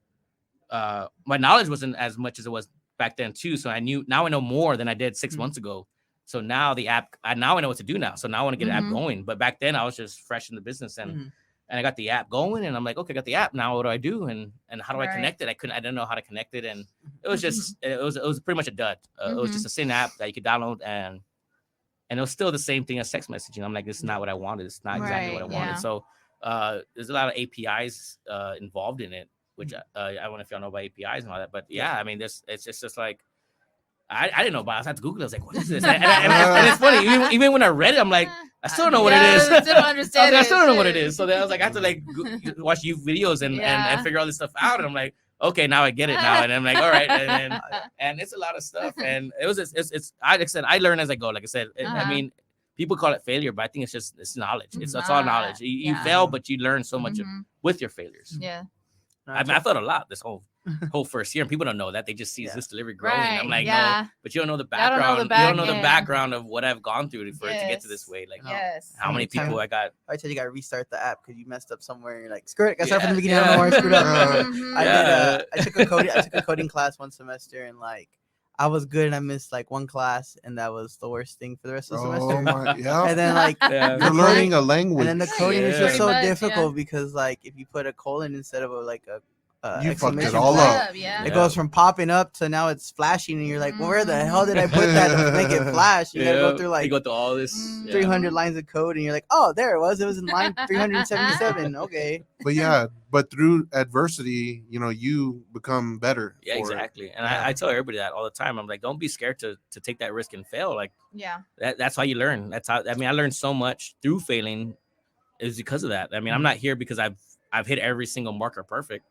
my knowledge wasn't as much as it was back then too. So now I know more than I did 6 months ago. So now the app, now I know what to do now. So now I want to get an app going. But back then I was just fresh in the business and I got the app going and I'm like, okay, I got the app. Now what do I do? And how do I connect it? I didn't know how to connect it. And it was just, it was pretty much a dud. It was just a SIN app that you could download and it was still the same thing as text messaging. I'm like, this is not what I wanted. It's not exactly what I wanted. So there's a lot of APIs involved in it, which I don't know if y'all know about APIs and all that, but yeah, I mean, it's just like, I didn't know about it. I had to Google it. I was like, what is this? And it's funny. Even when I read it, I'm like, I still don't know what it is. I still don't understand I still don't know what it is. So then I was like, I have to like watch YouTube videos and figure all this stuff out. And I'm like, okay, now I get it now. And I'm like, all right. And it's a lot of stuff. And it's like I said, I learn as I go. Like I said, I mean, people call it failure, but I think it's knowledge. It's all knowledge. You fail, but you learn so much with your failures. Yeah. I felt a lot this whole first year, and people don't know that. They just see Zeus Delivery growing. Right, I'm like, yeah. no, but you don't know the Y'all don't know background. the You don't know the back background of what I've gone through for it to get to this way. Like, Yes. how many people I got. I said you got to restart the app because you messed up somewhere. And you're like, screw it. I got to start from the beginning. I don't know where I screwed up. I took a coding class one semester, and like I was good, and I missed like one class, and that was the worst thing for the rest of the semester. Yeah. And then like You're learning a language. and then the coding is Yeah. just so Pretty much, difficult because like if you put a colon instead of a You fucked it exclamation all point, up. Yeah. it goes from popping up to now it's flashing, and you're like, well, where the hell did I put that to make it flash? You gotta go through like you go through all this 300 lines of code, and you're like, oh, there it was. It was in line 377. Okay. But through adversity, you become better. Yeah, for it. exactly. And I tell everybody that all the time. I'm like, don't be scared to take that risk and fail. Like, Yeah. that's how you learn. I learned so much through failing is because of that. I mean, I'm not here because I've hit every single marker perfect.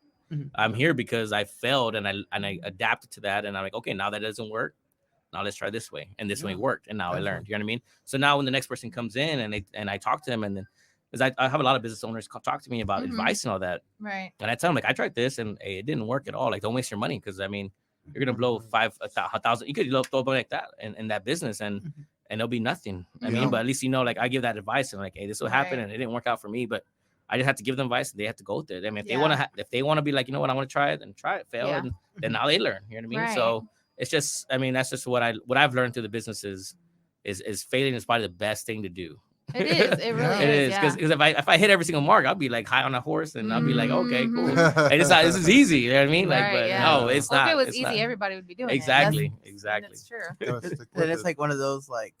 I'm here because I failed and I adapted to that. And I'm like, okay, now that doesn't work. Now let's try this way. And this way worked. And now I learned. You know what I mean? So now when the next person comes in and I talk to them, and then because I have a lot of business owners talk to me about advice and all that. Right. And I tell them, like, I tried this and it didn't work at all. Like, don't waste your money. Cause I mean, you're going to blow 5,000. You could throw money like that in that business and it'll be nothing. I mean, but at least, like I give that advice and like, hey, this will happen. And it didn't work out for me, but I just have to give them advice, and they have to go with it. I mean, if they want to be like, you know what, I want to try it, then try it, fail, and then now they learn. You know what I mean? Right. So it's just, I mean, that's just what I've learned through the business is failing is probably the best thing to do. It is. It really is. Because if I hit every single mark, I'll be like high on a horse, and I'll be like, okay, cool. And it's not. This is easy. You know what I mean? Like, but no, it's not. If it was it's easy, not. everybody would be doing Exactly. it. Exactly. That's true. And it's like one of those like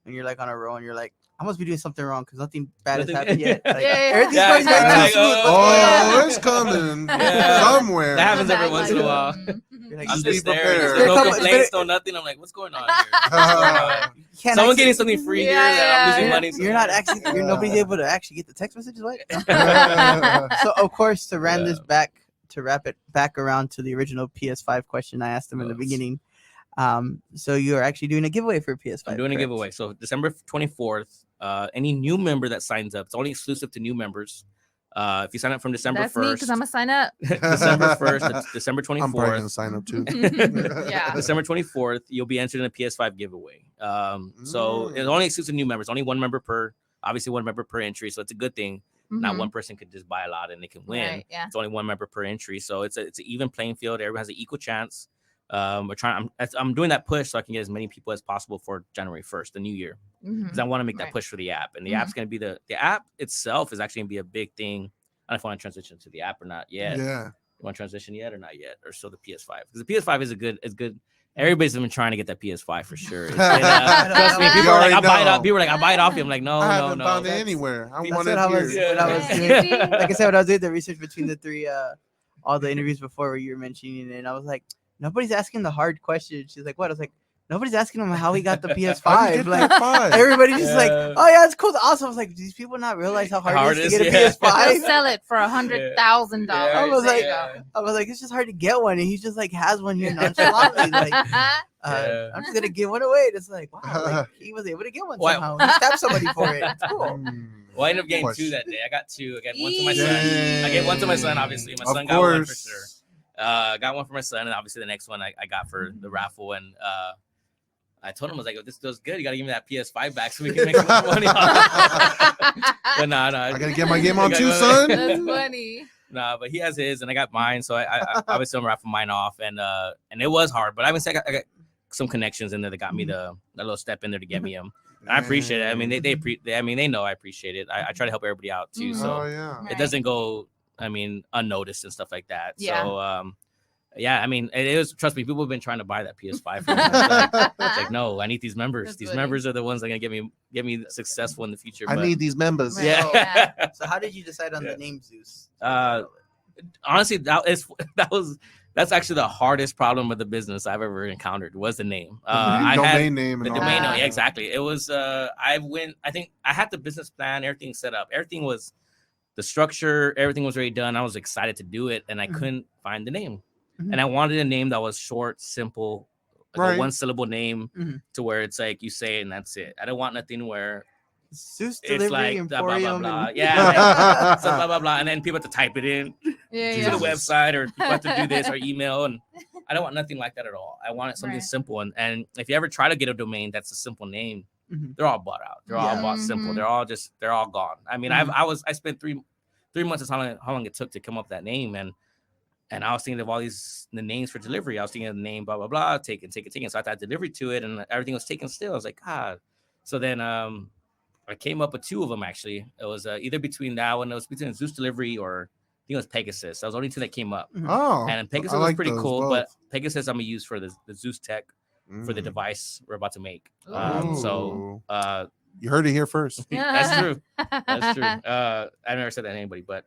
when you're like on a roll and you're like, I must be doing something wrong because nothing bad has happened yet. Like, everything's going like, smooth. Oh, it's coming somewhere. That happens every once in a while. Like, I'm Just be just there. prepared. There's no Better- complaints, no nothing. I'm like, what's going on here? can't Someone actually- getting something free here that I'm losing money. You're not actually. Nobody's able to actually get the text messages. What? So of course, to wrap it back around to the original PS5 question I asked them in the beginning. So you are actually doing a giveaway for PS5. I'm doing a giveaway. So December 24th, any new member that signs up, it's only exclusive to new members. If you sign up from December That's 1st, me because I'm gonna sign up. December 1st to December 24th. I'm probably gonna sign up too. Yeah. December 24th, you'll be entered in a PS5 giveaway. So it's only exclusive to new members, only one member per entry. So it's a good thing. Not one person could just buy a lot and they can win. Right, yeah. It's only one member per entry. So it's an even playing field. Everyone has an equal chance. I'm doing that push so I can get as many people as possible for January 1st, the new year. Because I want to make that push for the app. And the app's going to be the app itself is actually going to be a big thing. I don't know if I want to transition to the app or not yet. Yeah. You want to transition yet or not yet? Or still the PS5? Because the PS5 is good. Everybody's been trying to get that PS5 for sure. It's been, trust me, people are like, I'll buy it off. People are like, I'll buy it off you. I'm like, no. I haven't found it anywhere. I want it here. When I was doing, like I said, when I was doing the research between the three, all the interviews before where you were mentioning it, and I was like, nobody's asking the hard questions. She's like, what? I was like, nobody's asking him how he got the PS5. Like everybody's just like, oh yeah, it's cool, it's awesome. I was like, do these people not realize how hard it is to get a PS5? They'll sell it for $100,000. I was like, it's just hard to get one, and he just like has one here nonchalantly. Like, I'm just gonna give one away. It's like, wow, like, he was able to get one somehow. He stabbed somebody for it. It's cool. Well, I ended up getting two that day. I got two. I got one to my son. I gave one to my son, obviously. My son got one for sure. Got one for my son, and obviously the next one I got for the raffle. And I told him, I was like, if this does good, you gotta give me that PS5 back so we can make some money on it. But no. I gotta get my game on too, son. That's funny. No, but he has his and I got mine. So I obviously I'm raffling mine off, and it was hard, but I got some connections in there that got me the little step in there to get me them. I appreciate it. I mean, they know I appreciate it. I try to help everybody out too. So it doesn't go, unnoticed and stuff like that. Yeah. So I mean, it is. Trust me, people have been trying to buy that PS5. For me. It's like, no, I need these members. That's these funny. members are the ones that are gonna get me successful in the future. I need these members. Right. Yeah. So how did you decide on the name Zeus? Honestly, that's actually the hardest problem with the business I've ever encountered was the name. I domain had name and the all domain that. name. Yeah, exactly. It was I think I had the business plan, everything set up. Everything was the structure, everything was already done. I was excited to do it, and I couldn't find the name. And I wanted a name that was short, simple, like a one syllable name to where it's like you say it and that's it. I don't want nothing where Zeus it's Delivery, like blah, blah, blah, Emporium, blah. and- Yeah, like, so blah, blah, blah. And then people have to type it in to the website, or people have to do this or email. And I don't want nothing like that at all. I wanted something simple. And if you ever try to get a domain that's a simple name, they're all bought out. They're all bought simple. They're all gone. I mean, I spent three months is how long it took to come up with that name. And I was thinking of all the names for delivery. I was thinking of the name, blah, blah, blah, taken. So I thought delivery to it, and everything was taken still. I was like, God. So then I came up with two of them, actually. It was either between that one, it was between Zeus Delivery or I think it was Pegasus. That was the only two that came up. Oh. And Pegasus was pretty cool, but Pegasus I'm going to use for the Zeus tech for the device we're about to make. So you heard it here first. That's true. That's true. I've never said that to anybody, but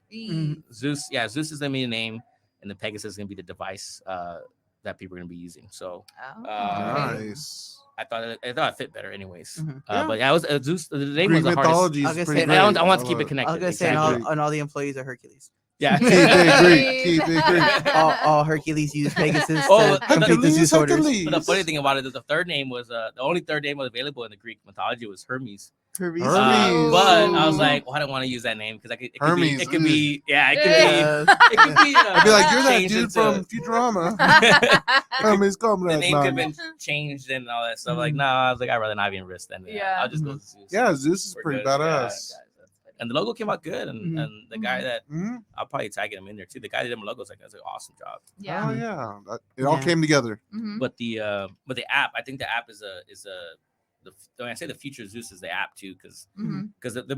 Zeus is the main name. And the Pegasus is going to be the device that people are going to be using. So nice. I thought it fit better anyways. But yeah, it was Zeus. The name Greek was the hardest. mythology I want to keep it connected. I was going to say, and all the employees are Hercules. Yeah. Keep it Greek. all Hercules use Pegasus to complete the Zeus orders. But the funny thing about it is the third name was the only third name was available in the Greek mythology was Hermes. Hermes. But I was like, well, I don't want to use that name because it could be. I'd be like, you're that dude from Futurama. Hermes, come the name could have been changed and all that stuff. Like, no, I was like, I'd rather not even risk that. I'll just go to Zeus. Yeah, Zeus is pretty badass. and the logo came out good. And Mhm. and the guy that Mhm. I'll probably tag him in there too. The guy that did my logos, like, that's an awesome job. Yeah. Oh yeah, it all Yeah. came together. Mhm. But the app, I think the app is when I say the future of Zeus is the app too, because Mhm. the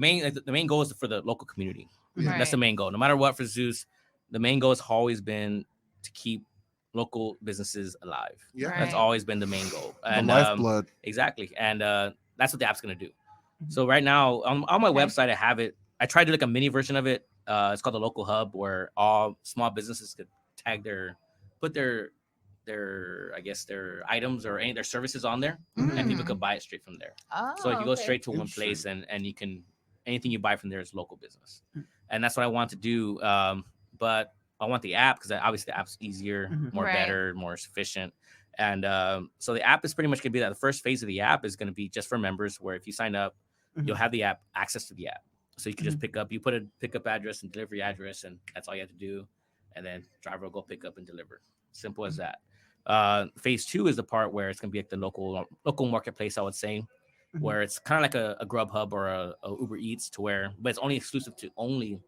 main goal is for the local community. Yeah. That's the Right. main goal. No matter what for Zeus, the main goal has always been to keep local businesses alive. Yeah, Right. That's always been the main goal. the And lifeblood. exactly. And that's what the app's gonna do. So right now on my Okay. website, I have it. I tried to do like a mini version of it. It's called the local hub, where all small businesses could put their I guess their items or any of their services on there, and people could buy it straight from there. Oh, So you go okay. straight to one place, and you can anything you buy from there is local business, and that's what I want to do. But I want the app because obviously the app's easier, more Right. better, more sufficient. And so the app is pretty much going to be that. The first phase of the app is going to be just for members, where if you sign up, you'll have the app access to the app. So you can just pick up. You put a pickup address and delivery address, and that's all you have to do. And then driver will go pick up and deliver. Simple as that. Phase 2 is the part where it's going to be like the local marketplace, I would say, where it's kind of like a Grubhub or a Uber Eats, but it's only exclusive to only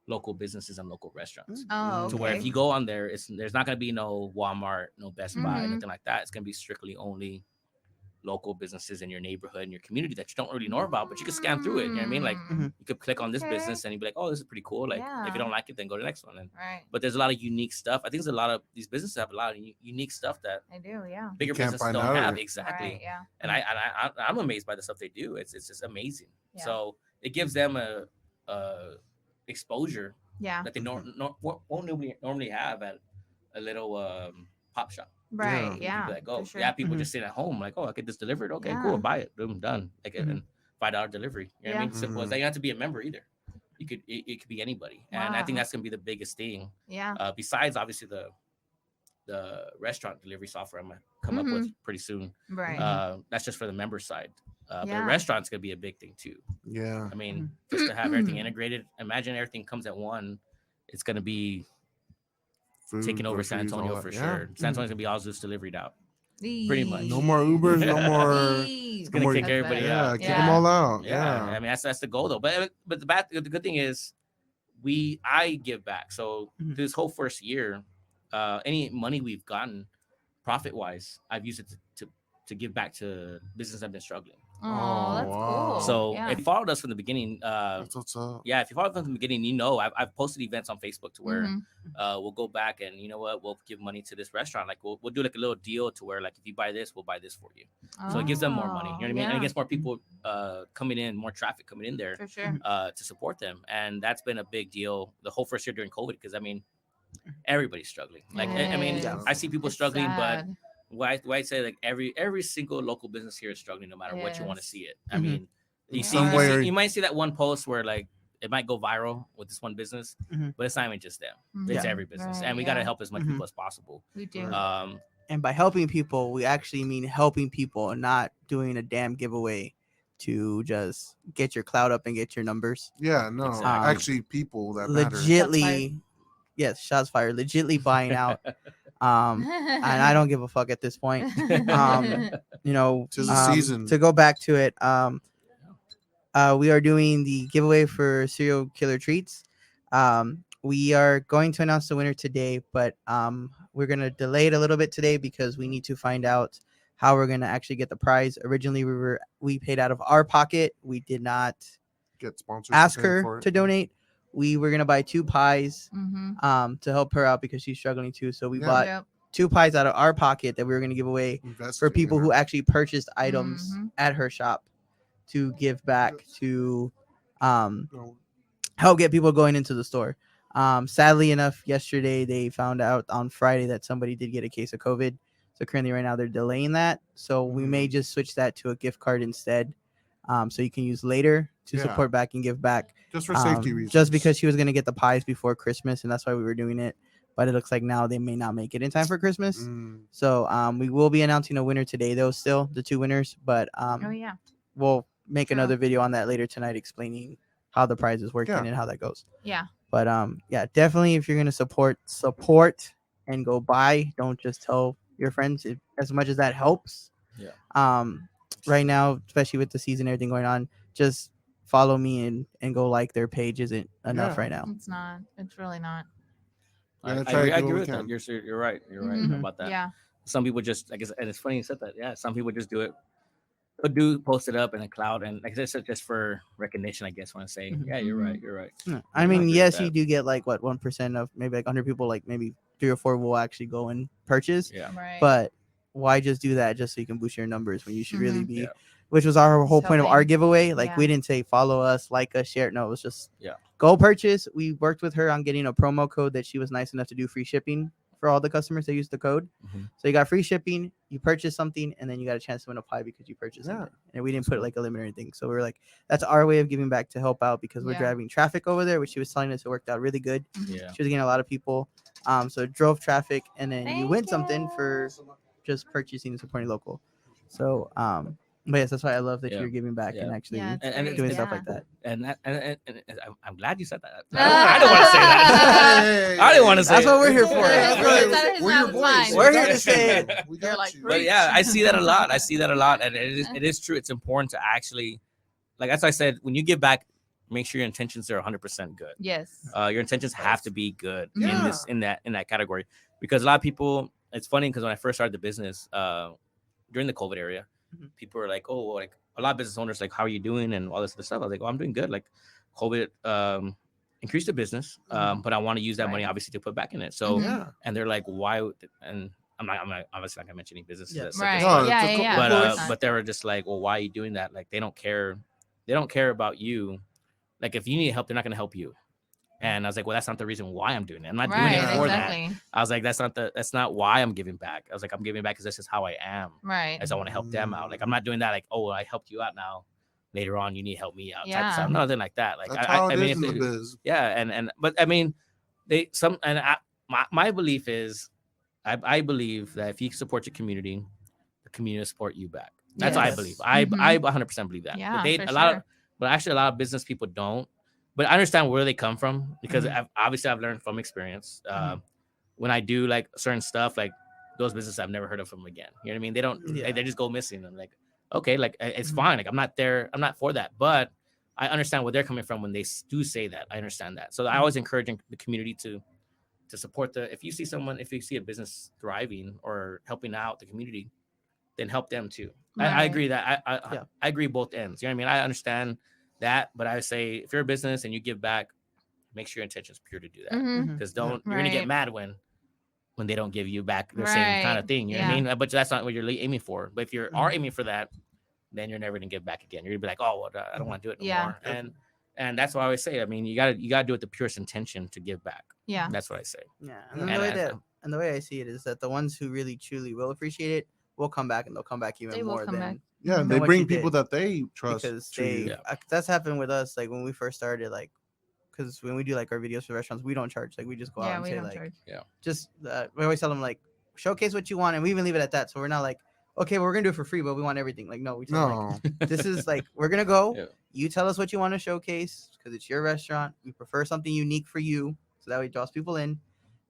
local businesses and local restaurants. Oh, To where okay. if you go on there, there's not going to be no Walmart, no Best Buy, Mhm. nothing like that. It's going to be strictly only local businesses in your neighborhood and your community that you don't really know about, but you can scan through it. You know what I mean? Like you could click on this Okay. business and you'd be like, oh, this is pretty cool. Like if Yeah. you don't like it, then go to the next one. Right. But there's a lot of unique stuff. I think there's a lot of these businesses have a lot of unique stuff that I do. Yeah. bigger can't businesses find don't out have. of it. Exactly. Right. Yeah. And I'm amazed by the stuff they do. It's just amazing. Yeah. So it gives them a exposure Yeah. that they won't normally have at a little pop shop. Right. You'd Yeah. be like, oh, for sure. yeah, people just sit at home, like, oh, I get this delivered. Okay, Yeah. cool, buy it, boom, done. Like and $5 delivery. You know what I Yeah. mean? Simple as that. You don't have to be a member either. It could be anybody, and I think Wow. that's gonna be the biggest thing. Yeah. Besides obviously the restaurant delivery software I'm gonna come up with pretty soon. Right. That's just for the member side. But Yeah. restaurant's gonna be a big thing too. Yeah, I mean, just to have everything integrated. Imagine everything comes at one. It's gonna be Food, taking over San groceries, all Antonio that. for Yeah. sure. San Antonio's gonna be all Zeus delivered out. Pretty much. No more Ubers, no more. It's gonna kick everybody Yeah, out. kick them all out. Yeah, Yeah. I mean that's the goal though. But the good thing is, I give back. So this whole first year, any money we've gotten, profit wise, I've used it to give back to businesses that have been struggling. Oh, that's wow. cool. So yeah. it followed us from the beginning. That's what's up. Yeah, if you followed us from the beginning, I've posted events on Facebook to where Mhm. we'll go back and you know what, we'll give money to this restaurant. Like we'll do like a little deal to where like if you buy this, we'll buy this for you. So it gives them more money. You know what I mean? And it gets more people coming in, more traffic coming in there For sure. to support them. And that's been a big deal the whole first year during COVID because I mean everybody's struggling. Like I mean, Yes. I see people It's struggling, but sad. why I say like every single local business here is struggling no matter what you want to Yes. see it. I mean, you Some way you might see that one post where like it might go viral with this one business, but it's not even just them. It's Mhm. every business, Right, and we yeah. gotta help as much people as possible. We do. And by helping people, we actually mean helping people and not doing a damn giveaway to just get your clout up and get your numbers. Yeah, no, Exactly. actually, people that matter. Legitly, yes, shots fired. Legitly buying out. And I don't give a fuck at this point. You know, Tis the season. to go back to it, we are doing the giveaway for serial killer treats. We are going to announce the winner today, but we're gonna delay it a little bit today because we need to find out how we're gonna actually get the prize. Originally, we paid out of our pocket. We did not Get sponsors. ask to pay for her it. to donate. We were gonna buy 2 pies Mhm. to help her out because she's struggling too. So we Yeah. bought Yep. 2 pies out of our pocket that we were gonna give away Investing for in people her. who actually purchased items Mhm. at her shop to give back to No. help get people going into the store. Sadly enough, yesterday they found out on Friday that somebody did get a case of COVID. So currently right now they're delaying that. So we may just switch that to a gift card instead. So you can use later to Yeah. support back and give back. Just for safety reasons. Just because she was going to get the pies before Christmas, and that's why we were doing it. But it looks like now they may not make it in time for Christmas. So we will be announcing a winner today, though, still, the 2 winners. But Oh yeah. we'll make True. another video on that later tonight explaining how the prize is working Yeah. and how that goes. Yeah. But yeah, definitely if you're going to support and go buy, don't just tell your friends as much as that helps. Yeah. Right now, especially with the season, everything going on, just follow me and go like their page isn't enough right now. It's not. It's really not. Yeah, I agree with that. You're right. You're right Mhm. about that. Yeah. Some people just, I guess, and it's funny you said that. Yeah, some people just do it. Do post it up in a cloud, and like I said, just for recognition, I guess. Want to say, Mhm. yeah, you're right. You're right. Yeah. I I mean, agree with yes, that. you do get like what 1% of maybe like 100 people, like maybe 3 or 4 will actually go and purchase. Yeah. Right. But why just do that just so you can boost your numbers when you should really Mhm. be, Yeah. which was our whole Just point of our helping. giveaway. Like Yeah. we didn't say follow us, like us, share it. No, it was just Yeah. go purchase. We worked with her on getting a promo code that she was nice enough to do free shipping for all the customers that used the code. Mhm. So you got free shipping, you purchase something, and then you got a chance to win a pie because you purchased something. And we didn't put like a limit or anything. So we were like, that's our way of giving back to help out because we're Yeah. driving traffic over there, which she was telling us it worked out really good. Yeah. She was getting a lot of people. So it drove traffic, and then you Thank win something you. for just purchasing and supporting local. So but yes, that's why I love that Yeah. you're giving back Yeah. and actually Yeah, it's And great. doing it's- stuff Yeah. like that. And I'm glad you said that. Ah. I don't want to say that. I didn't want to say That's it. what we're here for. That's We're right. your- That is we're not your voice. mine. We're here to say it. We You're got like, you. But yeah, I see that a lot. I see that a lot, and it is true. It's important to actually, like as I said, when you give back, make sure your intentions are 100% good. Yes. Your intentions have to be good Yeah. in that category, because a lot of people. It's funny because when I first started the business during the COVID area, Mhm. people were like, "Oh, like a lot of business owners like, how are you doing?" and all this other stuff. I was like, "Oh, I'm doing good." Like, COVID increased the business, but I want to use that money Right. obviously to put back in it. So, Mhm. and they're like, "Why?" And I'm obviously not gonna mention any businesses. Yeah. That Right. such as- No, yeah, it's yeah, a yeah. cool- but of course. but they were just like, well, why are you doing that? Like they don't care about you. Like if you need help, they're not gonna help you. And I was like, well, that's not the reason why I'm doing it. I'm not doing Right. it for that. Exactly. I was like, that's not why I'm giving back. I was like, I'm giving back because that's just how I am. Right. As I want to help them out. Like I'm not doing that. Like, oh, I helped you out now. Later on, you need to help me out. Type of Yeah. stuff. Nothing like that. Like That's how I it mean, is in if the it- biz. yeah, but I mean, my belief is, I believe that if you support your community, the community will support you back. That's what I Yes. believe. I Mhm. 100% believe that. Yeah, but for a lot of, sure. but actually a lot of business people don't. But I understand where they come from because Mhm. I've learned from experience. When I do like certain stuff, like those businesses I've never heard of them again. You know what I mean? They don't. Yeah. They just go missing. I'm like, okay, like it's Mhm. fine. Like I'm not there. I'm not for that. But I understand where they're coming from when they do say that. I understand that. So I always encouraging the community to support if you see a business thriving or helping out the community, then help them too. I Right. agree that Yeah. I agree both ends. You know what I mean? I understand that, but I would say if you're a business and you give back, make sure your intention is pure to do that. Mhm. Because you're gonna get Right. mad when they don't give you back the same kind of Right. thing. You know what I Yeah. mean? But that's not what you're aiming for. But if you are aiming for that, then you're never gonna give back again. You're gonna be like, oh, well, I don't want to do it no Yeah. more. And that's what I always say. I mean, you gotta do it with the purest intention to give back. Yeah. That's what I say. Yeah, And- the way I see it is that the ones who really truly will appreciate it will come back, and they'll come back even They will more come than back. Yeah, Know they what bring you people did. that they trust because to they you. Yeah. that's happened with us. Like when we first started, like because when we do like our videos for restaurants, we don't charge. Like we just go out Yeah, and we say don't like charge. just we always tell them like showcase what you want, and we even leave it at that. So we're not like okay, well, we're gonna do it for free, but we want everything. Like no, we tell them, No, like, this is like we're gonna go. Yeah. You tell us what you want to showcase because it's your restaurant. We prefer something unique for you, so that way it draws people in.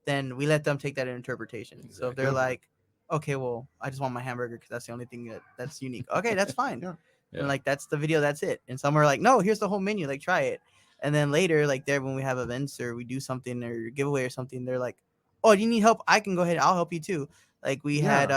Then we let them take that in interpretation. So if they're Exactly. like, okay, well, I just want my hamburger because that's the only thing that's unique. Okay, that's fine. Yeah. And like that's the video, that's it. And some are like, no, here's the whole menu, like try it. And then later, like there when we have events or we do something or giveaway or something, they're like, oh, do you need help? I can go ahead, I'll help you too. Like we had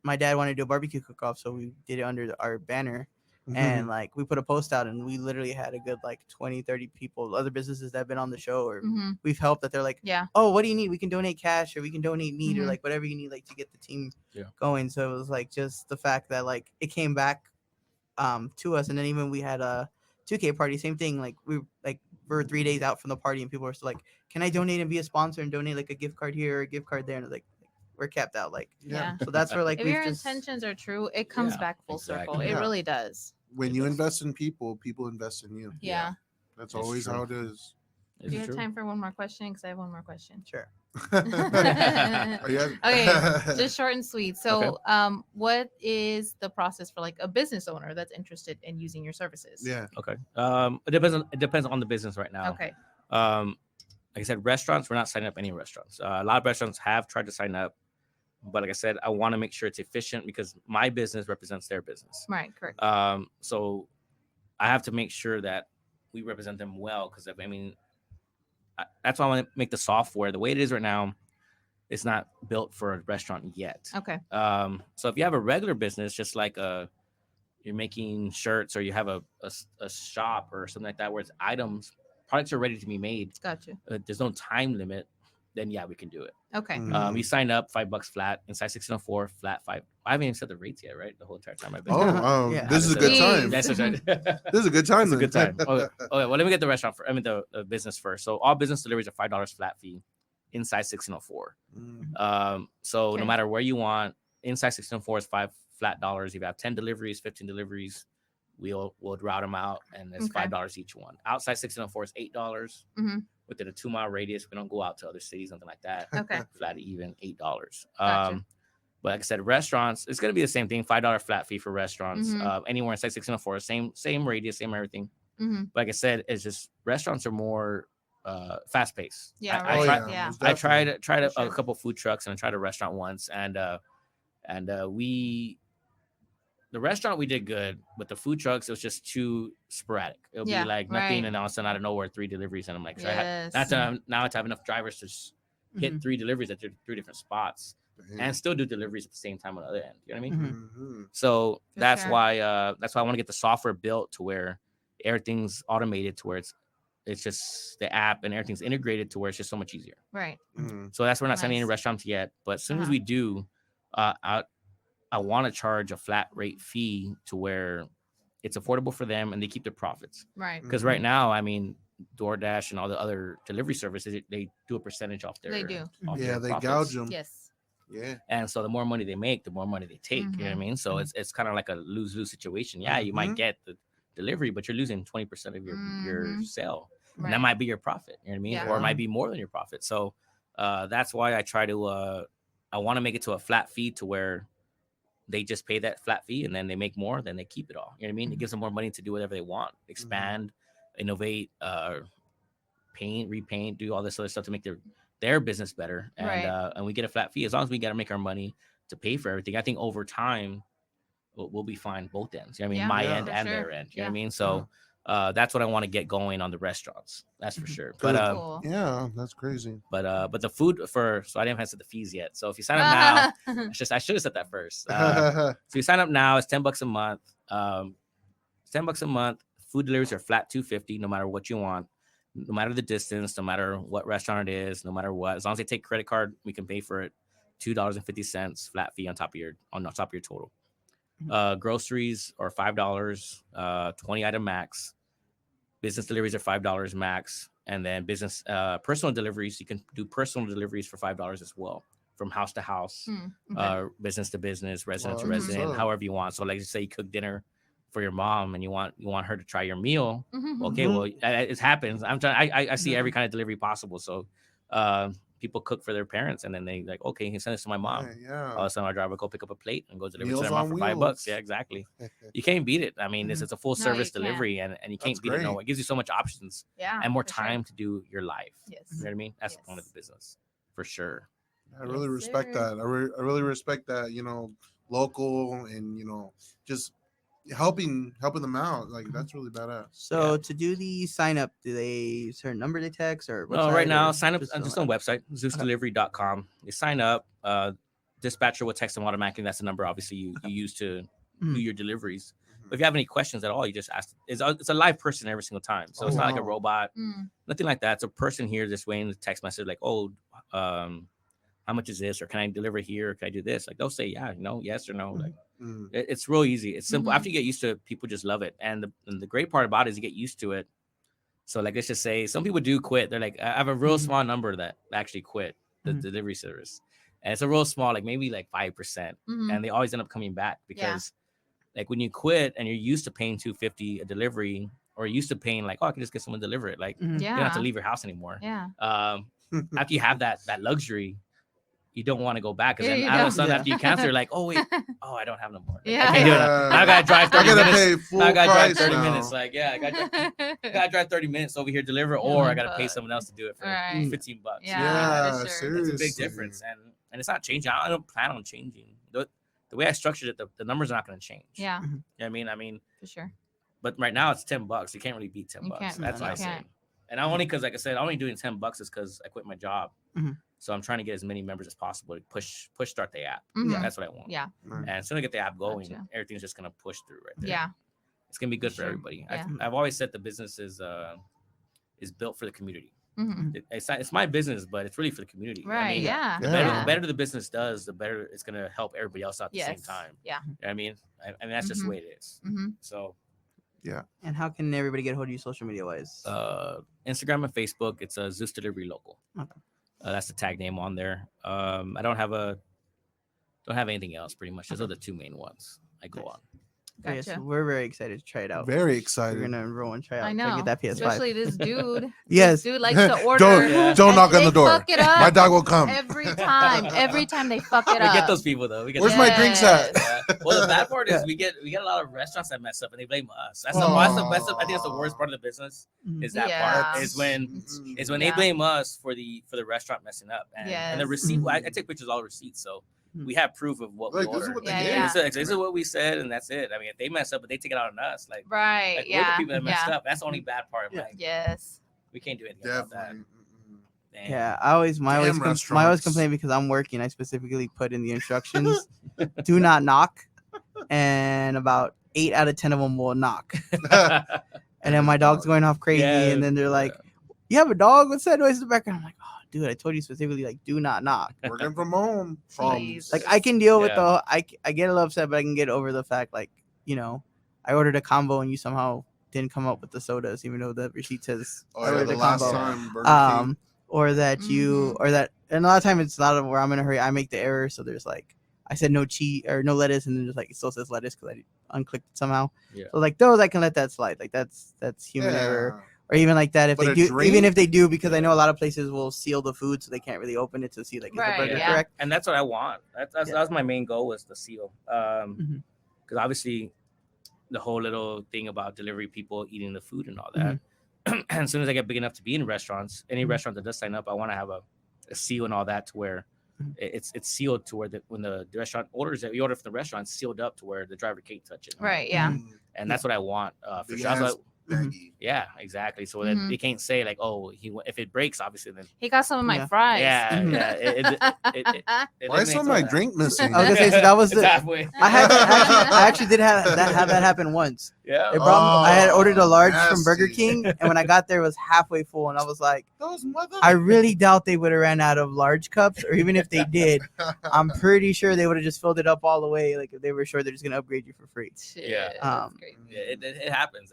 my dad wanted to do a barbecue cook-off, so we did it under our banner. And like we put a post out and we literally had a good like 20-30 people, other businesses that have been on the show or Mhm. we've helped, that they're like, Yeah. oh, what do you need? We can donate cash or we can donate meat or Mhm. like whatever you need, like to get the team Yeah. going. So it was like just the fact that like it came back to us. And then even we had a 2K party, same thing. Like we were 3 days out from the party and people were still like, can I donate and be a sponsor and donate like a gift card here or a gift card there? And like we're capped out. Like Yeah. so that's where like If we've your just intentions are true, it comes Yeah, back full circle. exactly. It Yeah. really does. when you invest in people, people invest in you. Yeah. That's It's always true. how it is. Is Do you it have true? time for one more question? Because I have one more question. sure. Okay, just short and sweet. So, what is the process for like a business owner that's interested in using your services? yeah. Okay. It depends on the business right now. Okay. Like I said, restaurants, we're not signing up any restaurants. A lot of restaurants have tried to sign up, but like I said, I want to make sure it's efficient because my business represents their business. Right. Correct. So I have to make sure that we represent them well, because that's why I want to make the software the way it is right now. It's not built for a restaurant yet. Okay. So if you have a regular business, just like you're making shirts, or you have a shop or something like that, where it's products are ready to be made. Gotcha. There's no time limit. Then yeah, we can do it. Okay. You sign up $5 flat inside 1604 flat 5. I haven't even said the rates yet, right? The whole entire time I've been. Oh, Yeah. This is a good time. That's right. This is a good time. It's a good time. Okay. Well, let me get the restaurant the business first. So all business deliveries are $5 flat fee inside 1604. So Okay. no matter where you want, inside 1604 is $5 flat. If you have 10 deliveries, 15 deliveries, we'll route them out, and it's $5 each one. Outside 1604 is $8. Within a 2-mile radius, we don't go out to other cities, nothing like that. Okay. Flat even $8. Gotcha. But like I said, restaurants, it's gonna be the same thing. $5 flat fee for restaurants. Anywhere inside 1604, same radius, same everything. But like I said, it's just restaurants are more fast paced. Yeah. I tried a sure. couple food trucks, and I tried a restaurant once, and the restaurant we did good, but the food trucks, it was just too sporadic. It'll be like nothing, and all of a sudden out of nowhere 3 deliveries, and I'm like, now I have enough drivers to hit 3 deliveries at 3 different spots, and still do deliveries at the same time on the other end. You know what I mean? So that's why I want to get the software built to where everything's automated, to where it's just the app and everything's integrated to where it's just so much easier. Right. So that's we're not sending any restaurants yet, but as soon as we do, I want to charge a flat rate fee to where it's affordable for them and they keep their profits. Right. Because right now, DoorDash and all the other delivery services, they do a percentage off their. They do. They gouge them. Yes. Yeah. And so the more money they make, the more money they take. You know what I mean? So it's kind of like a lose-lose situation. Yeah, you might get the delivery, but you're losing 20% of your sale. Right. And that might be your profit. You know what I mean? Yeah. Or it might be more than your profit. So that's why I try to I want to make it to a flat fee to where they just pay that flat fee, and then they make more, then they keep it all. You know what I mean? It gives them more money to do whatever they want, expand, innovate, paint, repaint, do all this other stuff to make their business better. And we get a flat fee as long as we got to make our money to pay for everything. I think over time we'll be fine both ends. You know what I mean? My end and their end. You know what I mean? So that's what I want to get going on the restaurants. That's for sure. But yeah, that's crazy. But the food so I didn't have to set the fees yet. So if you sign up now, I should have said that first. So you sign up now, it's $10 a month. $10 a month. Food deliveries are flat $250, no matter what you want, no matter the distance, no matter what restaurant it is, no matter what. As long as they take credit card, we can pay for it. $2.50 flat fee on top of your total. Groceries are $5, 20 item max. Business deliveries are $5 max, and then business personal deliveries, you can do personal deliveries for $5 as well, from house to house, business to business, resident to resident, however you want. So like, say you cook dinner for your mom and you want her to try your meal. Okay, well, it happens. I see every kind of delivery possible. So people cook for their parents, and then they like, okay, he send this to my mom. All of a sudden, our driver go pick up a plate and go deliver to their mom for $5. Yeah, exactly. You can't beat it. I mean, it's a full service delivery, and you can't beat it. No, it gives you so much options and more time to do your life. Yes, you know what I mean. That's the point of the business, for sure. I really respect that. I really respect that. Local and just helping them out. Like, that's really badass. So to do the sign up, do they certain number they text or no? Right now, sign up just on the website ZeusDelivery.com. You sign up. Dispatcher will text them automatically. That's the number obviously you use to do your deliveries. But if you have any questions at all, you just ask. It's a live person every single time, so it's not like a robot, nothing like that. It's a person here just waiting the text message like, how much is this, or can I deliver here, or can I do this? Like, they'll say yes or no. Like, it's real easy. It's simple. After you get used to it, people just love it. And the great part about it is you get used to it. So like, let's just say some people do quit. They're like, I have a real small number that actually quit the delivery service, and it's a real small, like maybe like 5%, and they always end up coming back because like when you quit and you're used to paying $250 a delivery, or used to paying like, I can just get someone to deliver it. Like, you don't have to leave your house anymore. After you have that luxury, you don't want to go back, because then all of a sudden after you cancel, you're like, I don't have no more. Like, I can't do it. Now I gotta drive 30 minutes. Pay full now I gotta drive 30 now. minutes. Like, I gotta drive 30 minutes over here, deliver, or I gotta pay someone else to do it for $15. Yeah, sure. seriously. It's a big difference, and it's not changing. I don't plan on changing. The way I structured it, the numbers are not going to change. Yeah. You know what I mean? For sure. but right now it's $10. You can't really beat $10. can't, That's what I say. can't. And I only because, like I said, I'm only doing $10 is because I quit my job. Mhm. So I'm trying to get as many members as possible to push start the app. Mhm. That's what I want. Yeah. And as soon as I get the app going, Gotcha. everything's just gonna push through right there. Yeah. It's gonna be good for Sure. everybody. Yeah. I've always said the business is built for the community. Mhm. It's my business, but it's really for the community. Right. I mean, Yeah. The better the business does, the better it's gonna help everybody else out at the same time. Yeah. You know what I mean, and that's just the way it is. Mm-hmm. So, And how can everybody get a hold of you social media wise? Instagram and Facebook, it's a Zeus Delivery Local. Okay. That's the tag name on there. I don't have anything else. Pretty much, those are the two main ones I go on. Okay, so Gotcha. we're very excited to try it out. Very We're excited. gonna enroll and try out. I Try to know. get that PS5. Especially this dude. Yes. This dude likes to order. Don't and knock on they the door. Fuck it up My dog will come. every time. Every time they fuck it We up. get those people though. We get Where's those- my drinks at? Well, the bad part is we get a lot of restaurants that mess up and they blame us. That's the best. I think that's the worst part of the business is that part is when they blame us for the restaurant messing up and the receipt. I take pictures of all the receipts, so we have proof of what we Like, this is ordered. what they Yeah, did. yeah. This is what we said, and that's it. I mean, if they mess up, but they take it out on us, like Right. we're the Yeah. people that messed Yeah. up. That's the only bad part. Yeah. Like, Yes. we can't do anything about that. Definitely. Damn. Yeah, I always complain because I'm working. I specifically put in the instructions, do not knock, and about 8 out of 10 of them will knock. And then my dog's going off crazy, and then they're like, "You have a dog? What's that noise in the background?" I'm like, "Oh, dude, I told you specifically, like, do not knock." Working from home. Jeez. Like, I can deal with Yeah. I get a little upset, but I can get over the fact, like, I ordered a combo and you somehow didn't come up with the sodas, even though the receipt says I Oh, yeah, ordered the a last combo. time. Burger King. Or that and a lot of times it's not where I'm in a hurry. I make the error, so there's like I said no cheese or no lettuce, and then just like it still says lettuce because I unclicked it somehow. Yeah. So like those I can let that slide. Like that's human error. Or even like that if But they a do, drink? even if they do, because I know a lot of places will seal the food so they can't really open it to see like is the burger yeah. correct. And that's what I want. That was my main goal was the seal. Because obviously the whole little thing about delivery people eating the food and all that. And as soon as I get big enough to be in restaurants, any restaurant that does sign up, I want to have a seal and all that to where it's sealed to where when the restaurant orders it, we order from the restaurant, it's sealed up to where the driver can't touch it. Right. Yeah. And that's what I want for Big sure. I was ass like, baggie. yeah, exactly. So that they can't say like, oh, if it breaks, obviously then He got some of my fries. yeah, it Why is some of my drink missing? I was gonna say so that was It's the halfway. I actually did have that happen once. Yeah. It brought me, I had ordered a large from nasty. Burger King, and when I got there, it was halfway full, and I was like, Those mother. I really doubt they would have ran out of large cups, or even if they did, I'm pretty sure they would have just filled it up all the way. Like if they were sure they're just gonna upgrade you for free. Shit, Yeah. that's crazy. Yeah, it happens,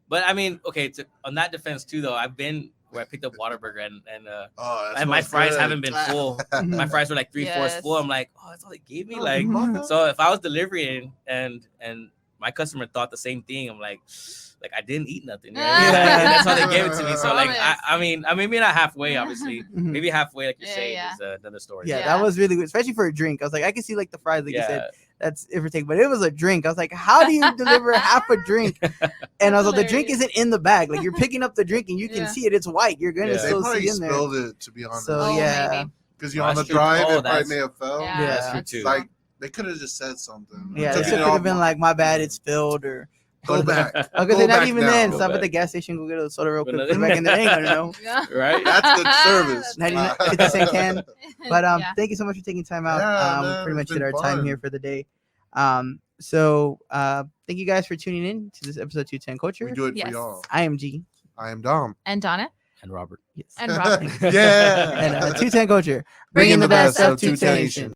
but I mean, okay. On that defense too, though, I've been where I picked up Whataburger and my fries haven't been full. My fries were like 3/4 full. I'm like, oh, that's all they gave me. Like, so if I was delivering and my customer thought the same thing, I'm like I didn't eat nothing. Right? That's how they gave it to me. So like, I mean, maybe not halfway, obviously. Maybe halfway, like you're saying, is another story. Yeah, that was really good, especially for a drink. I was like, I can see like the fries, like you said. That's if take, but it was a drink. I was like, how do you deliver half a drink? And I was like, the drink isn't in the bag. Like you're picking up the drink and you can see it. It's white. You're gonna They still probably see in there. spilled it, to be honest. So yeah, because you're on the drive, it probably that's- may have fell. Yeah, that's true too. Like they could have just said something. yeah. Took It it could off have been like, my bad, it spilled, or Go back. okay, Go not back even now. then. Go Stop at back. the gas station, go get a soda real quick, But put it back in there. They ain't gonna know. Yeah. Right? That's good service. 99 50-cent can. But Yeah. thank you so much for taking time out. Yeah, We man, pretty much it's hit been our time fun. here for the day. So thank you guys for tuning in to this episode 210 Culture. We do it Yes. for y'all. I am G. I am Dom. And Donna. And Robert. Yes. And Robert. Yeah. And 210 Culture, Bringing the best of 210 Nation.